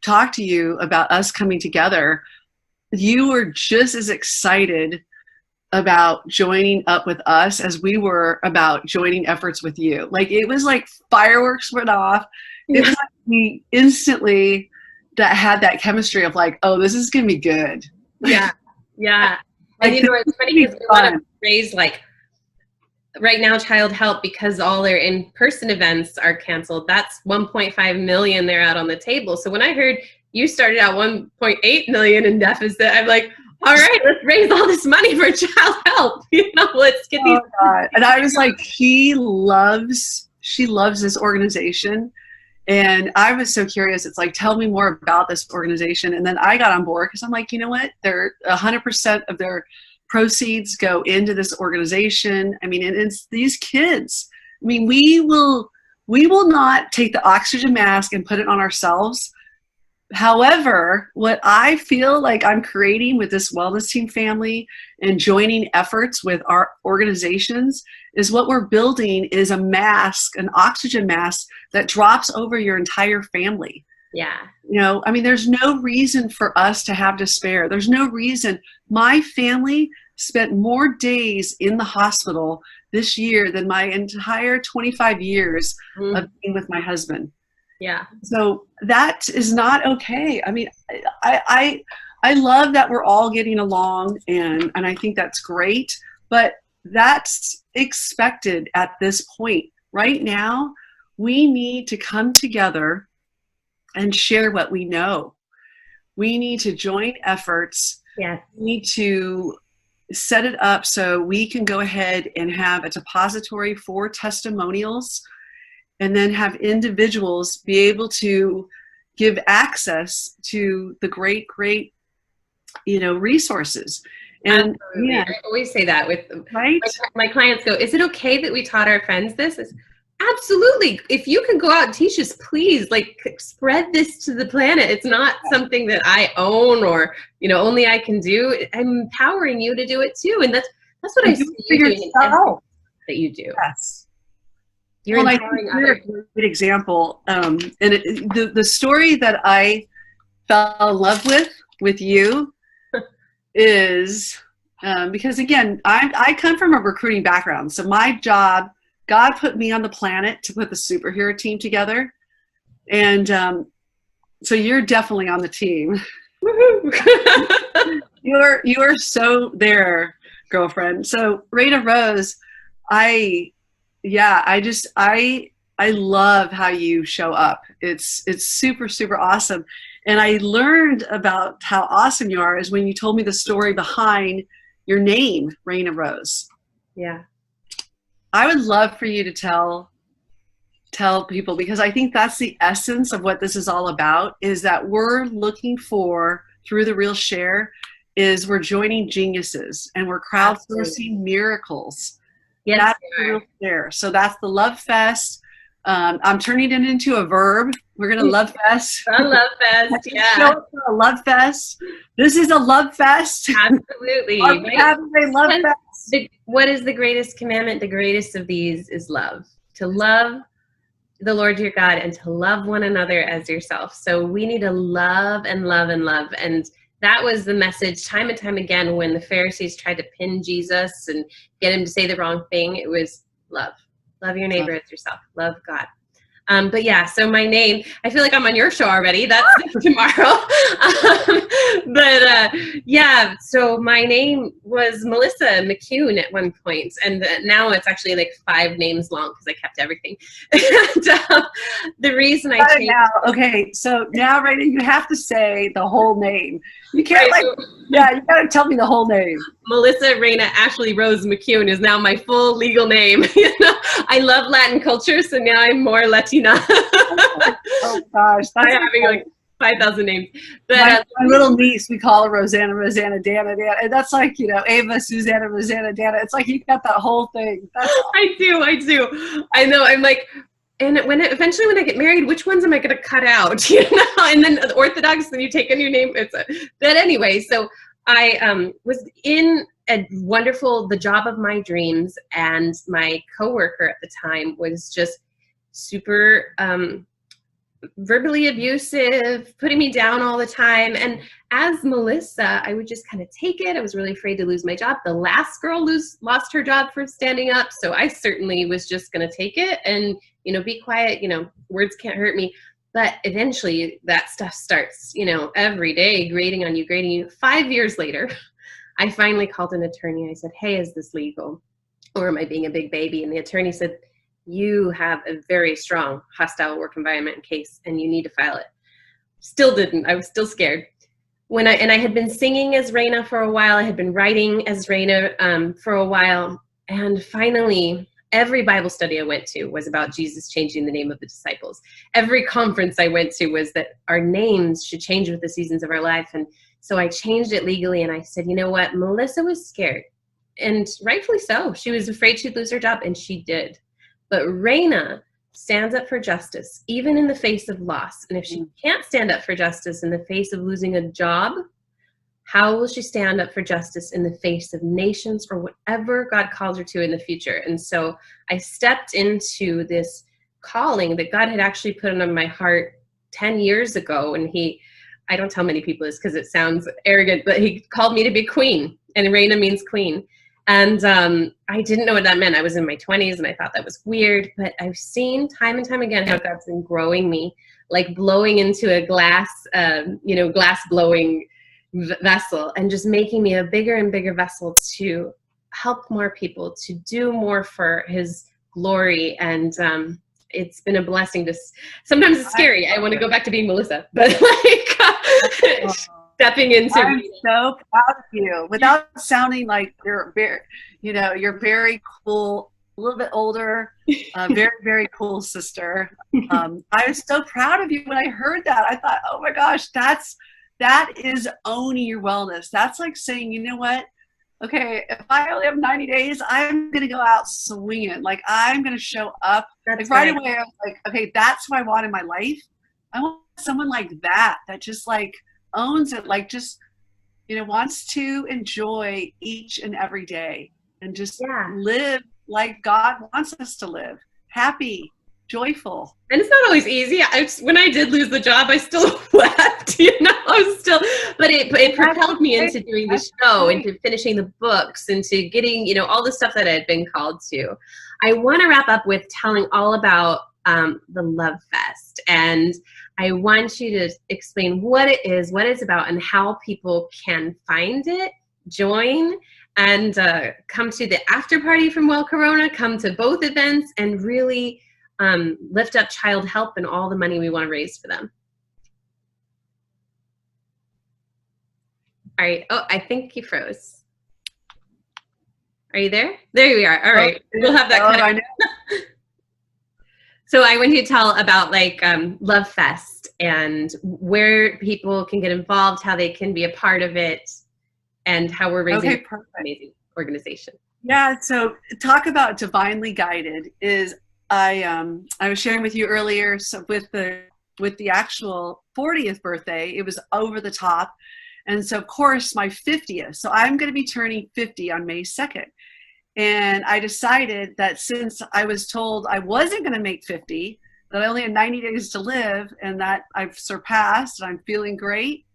talk to you about us coming together, you were just as excited about joining up with us as we were about joining efforts with you. Like, it was like fireworks went off. It was like we instantly that had that chemistry of like, oh, this is gonna be good. Yeah. And it's funny because we want to raise, like, right now, Child Help, because all their in-person events are canceled, that's 1.5 million they're out on the table. So when I heard you started out 1.8 million in deficit, I'm like, all right, let's raise all this money for Child Help. Let's get these. God. And I was like, she loves this organization. And I was so curious. It's like, tell me more about this organization. And then I got on board because I'm like, you know what? They're 100% of their proceeds go into this organization. I mean, and it's these kids. I mean, we will not take the oxygen mask and put it on ourselves. However, what I feel like I'm creating with this wellness team family and joining efforts with our organizations is what we're building is a mask, an oxygen mask that drops over your entire family. Yeah. I mean, there's no reason for us to have despair. There's no reason. My family spent more days in the hospital this year than my entire 25 years of being with my husband. Yeah. So that is not okay. I mean, I love that we're all getting along, and I think that's great, but that's expected at this point. Right now, we need to come together and share what we know. We need to join efforts. Yeah. We need to set it up so we can go ahead and have a depository for testimonials, and then have individuals be able to give access to the great, resources. And absolutely. I always say that with right? my clients go, is it okay that we taught our friends this? Absolutely. If you can go out and teach us, please, like, spread this to the planet. It's not something that I own or, only I can do. I'm empowering you to do it too. And that's what I see you doing in everything that you do. Yes. You're empowering others. You're a good example. And the story that I fell in love with you is because, again, I come from a recruiting background. So my job, God put me on the planet to put the superhero team together. And so you're definitely on the team. You are so there, girlfriend. So Reina Rose, I love how you show up. It's super, super awesome. And I learned about how awesome you are is when you told me the story behind your name, Reina Rose. Yeah. I would love for you to tell people, because I think that's the essence of what this is all about, is that we're looking for, through the Real Share, is we're joining geniuses and we're crowdsourcing miracles. Yes, that's the Real Share. So that's the Love Fest. I'm turning it into a verb. We're going to Love Fest. A Love Fest, yeah. A Love Fest. This is a Love Fest. Absolutely. Having a Love Fest. What is the greatest commandment? The greatest of these is love. To love the Lord your God and to love one another as yourself. So we need to love and love and love. And that was the message time and time again when the Pharisees tried to pin Jesus and get him to say the wrong thing. It was love. Love your neighbor as yourself. Love God. But yeah, so my name, I feel like I'm on your show already. That's tomorrow. Yeah, so my name was Melissa McCune at one point, and now it's actually like 5 names long because I kept everything. And, the reason I changed. Okay, so now, Reina, you have to say the whole name. You can't you got to tell me the whole name. Melissa Reina Ashley Rose McCune is now my full legal name. I love Latin culture, so now I'm more Latina. Oh gosh, that's having like 5,000 names. But my little niece, we call her Rosanna, Dana, and that's like, Ava, Susanna, Rosanna, Dana. It's like you got that whole thing. I do. I know. I'm like, and eventually when I get married, which ones am I going to cut out? And then the Orthodox, then you take a new name. But anyway, so I was in the job of my dreams, and my coworker at the time was just super verbally abusive, putting me down all the time. And as Melissa, I would just kind of take it. I was really afraid to lose my job. The last girl lost her job for standing up. So I certainly was just going to take it and, be quiet. Words can't hurt me. But eventually that stuff starts, every day grading you. 5 years later, I finally called an attorney. I said, hey, is this legal? Or am I being a big baby? And the attorney said, you have a very strong hostile work environment case and you need to file it. Still didn't. I was still scared. I had been singing as Reina for a while. I had been writing as Reina for a while. And finally, every Bible study I went to was about Jesus changing the name of the disciples. Every conference I went to was that our names should change with the seasons of our life. And so I changed it legally, and I said, you know what? Melissa was scared, and rightfully so. She was afraid she'd lose her job, and she did. But Reina stands up for justice, even in the face of loss. And if she can't stand up for justice in the face of losing a job, how will she stand up for justice in the face of nations or whatever God calls her to in the future? And so I stepped into this calling that God had actually put on my heart 10 years ago. And I don't tell many people this because it sounds arrogant, but he called me to be queen. And Reina means queen. And I didn't know what that meant. I was in my 20s and I thought that was weird, but I've seen time and time again how God's been growing me, like blowing into a glass, glass blowing vessel, and just making me a bigger and bigger vessel to help more people, to do more for his glory. And it's been a blessing. Sometimes it's scary. I want to go back to being Melissa, but like stepping into. I'm so proud of you. Without sounding like you're very cool, a little bit older, very, very cool sister. I was so proud of you when I heard that. I thought, oh my gosh, that is owning your wellness. That's like saying, you know what? Okay, if I only have 90 days, I'm going to go out swinging. Like, I'm going to show up. Like, right away, I was like, okay, that's what I want in my life. I want someone like that just like owns it, like just, wants to enjoy each and every day and just live like God wants us to live. Happy, joyful. And it's not always easy. When I did lose the job, I still wept, but it propelled me into doing the show, into finishing the books, into getting, all the stuff that I had been called to. I want to wrap up with telling all about the Love Fest. And I want you to explain what it is, what it's about, and how people can find it, join, and come to the after party from Well Corona, come to both events, and really lift up child help and all the money we want to raise for them. All right. Oh, I think you froze. Are you there? There we are. All right. We'll have that cut. So I want you to tell about Love Fest and where people can get involved, how they can be a part of it, and how we're raising an amazing organization. Yeah. So talk about divinely guided is I was sharing with you earlier. So with the actual 40th birthday, it was over the top. And so of course my 50th. So I'm going to be turning 50 on May 2nd. And I decided that since I was told I wasn't going to make 50, that I only had 90 days to live and that I've surpassed and I'm feeling great.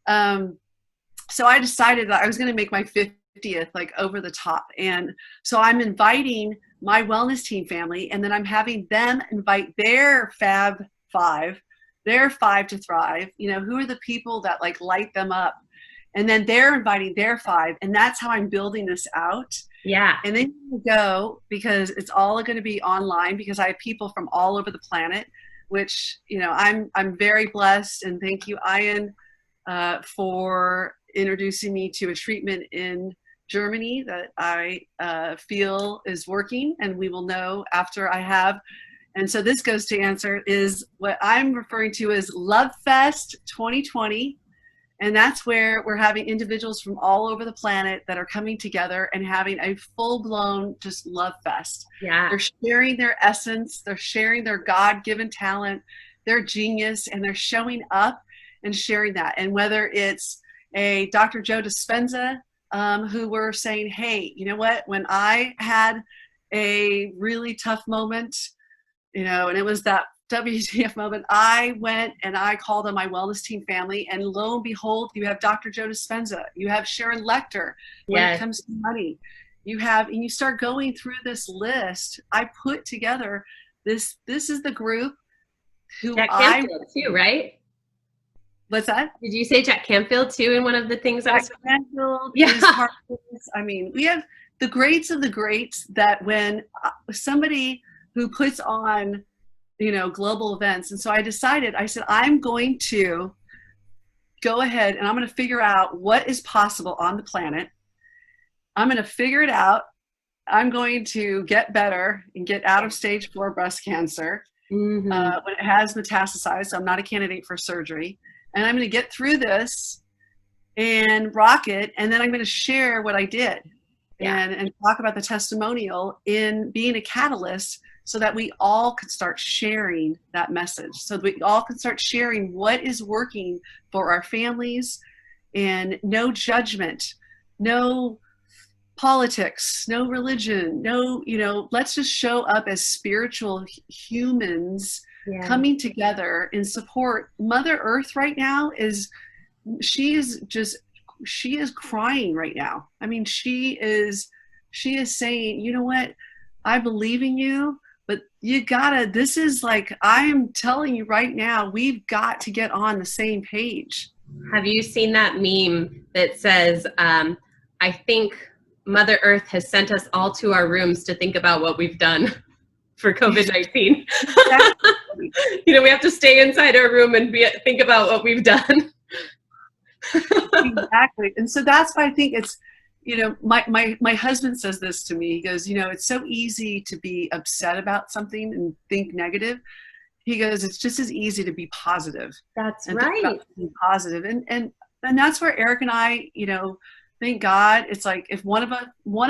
So I decided that I was going to make my 50th like over the top. And so I'm inviting my wellness team family, and then I'm having them invite their Fab Five, their Five to Thrive, who are the people that like light them up. And then they're inviting their 5. And that's how I'm building this out. Yeah. And then you go, because it's all going to be online, because I have people from all over the planet, which, I'm very blessed. And thank you, Ian, for introducing me to a treatment in Germany that I feel is working, and we will know after I have. And so this goes to answer is what I'm referring to as Love Fest 2020. And that's where we're having individuals from all over the planet that are coming together and having a full-blown just love fest. Yeah. They're sharing their essence, they're sharing their God-given talent, their genius, and they're showing up and sharing that. And whether it's a Dr. Joe Dispenza, who were saying, hey, you know what, when I had a really tough moment, and it was that WTF moment, I went and I called on my wellness team family, and lo and behold, you have Dr. Joe Dispenza, you have Sharon Lecter when it comes to money, and you start going through this list. I put together this is the group who Jack Canfield too, right? What's that? Did you say Jack Canfield too in one of the things? Jack Canfield is part of this. I mean, we have the greats of the greats that when somebody who puts on global events. And so I said, I'm going to go ahead and I'm going to figure out what is possible on the planet. I'm going to figure it out. I'm going to get better and get out of stage 4 breast cancer when it has metastasized. So I'm not a candidate for surgery. And I'm going to get through this and rock it. And then I'm going to share what I did and talk about the testimonial in being a catalyst, so that we all could start sharing that message, so that we all can start sharing what is working for our families, and no judgment, no politics, no religion, no, let's just show up as spiritual humans coming together in support. Mother Earth right now she is crying right now. I mean, she is she is saying, you know what, I believe in you, but you gotta, this is like, I am telling you right now, we've got to get on the same page. Have you seen that meme that says, I think Mother Earth has sent us all to our rooms to think about what we've done for COVID-19. Exactly. You know, we have to stay inside our room and think about what we've done. Exactly. And so that's why I think it's, you know, my husband says this to me. He goes, you know, it's so easy to be upset about something and think negative. He goes, it's just as easy to be positive. That's and right. Be positive. And that's where Eric and I, you know, thank God, it's like if one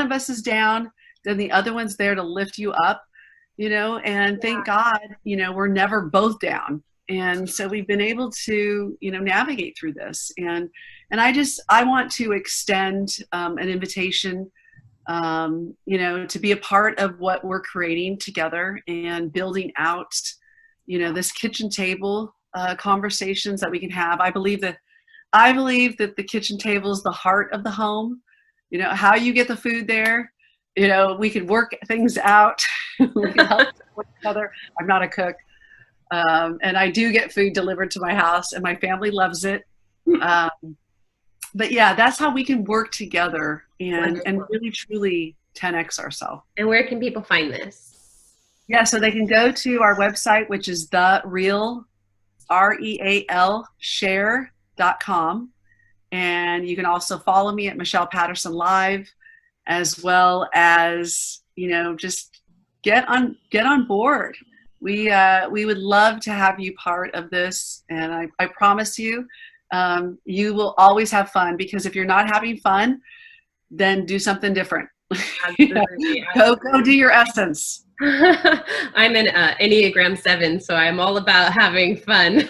of us is down, then the other one's there to lift you up, you know, and thank God, you know, we're never both down. And so we've been able to, you know, navigate through this. And I want to extend an invitation, you know, to be a part of what we're creating together and building out, you know, this kitchen table conversations that we can have. I believe that the kitchen table is the heart of the home. You know, how you get the food there, you know, we can work things out. We can help each other. I'm not a cook. And I do get food delivered to my house and my family loves it. But yeah, that's how we can work together and really truly 10X ourselves. And where can people find this? Yeah, so they can go to our website, which is REAL.com. And you can also follow me at Michelle Patterson Live, as well as, you know, just get on board. We would love to have you part of this. And I promise you, you will always have fun, because if you're not having fun, then do something different. Absolutely. Go do your essence. I'm an Enneagram 7, so I'm all about having fun.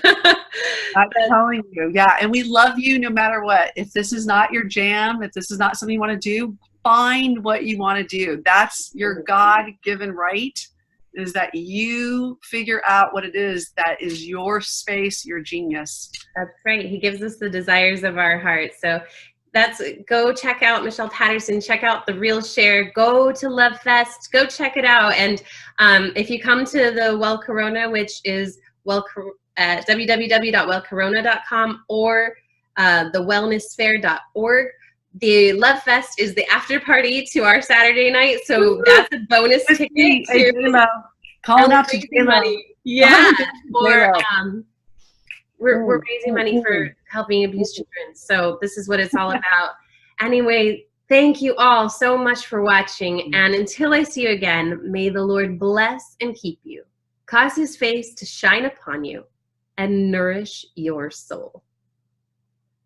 I'm telling you, yeah. And we love you no matter what. If this is not your jam, if this is not something you want to do, find what you want to do. That's your God-given right, is that you figure out what it is that is your space, your genius. That's right. He gives us the desires of our heart. So go check out Michelle Patterson, check out The Real Share, go to Love Fest, go check it out. And if you come to the Well Corona, which is www.wellcorona.com or thewellnessfair.org, the Love Fest is the after party to our Saturday night. So that's a bonus ticket to calling out to money. Yeah. We're raising money for helping abused children. So this is what it's all about. Anyway, thank you all so much for watching. And until I see you again, may the Lord bless and keep you, cause his face to shine upon you, and nourish your soul.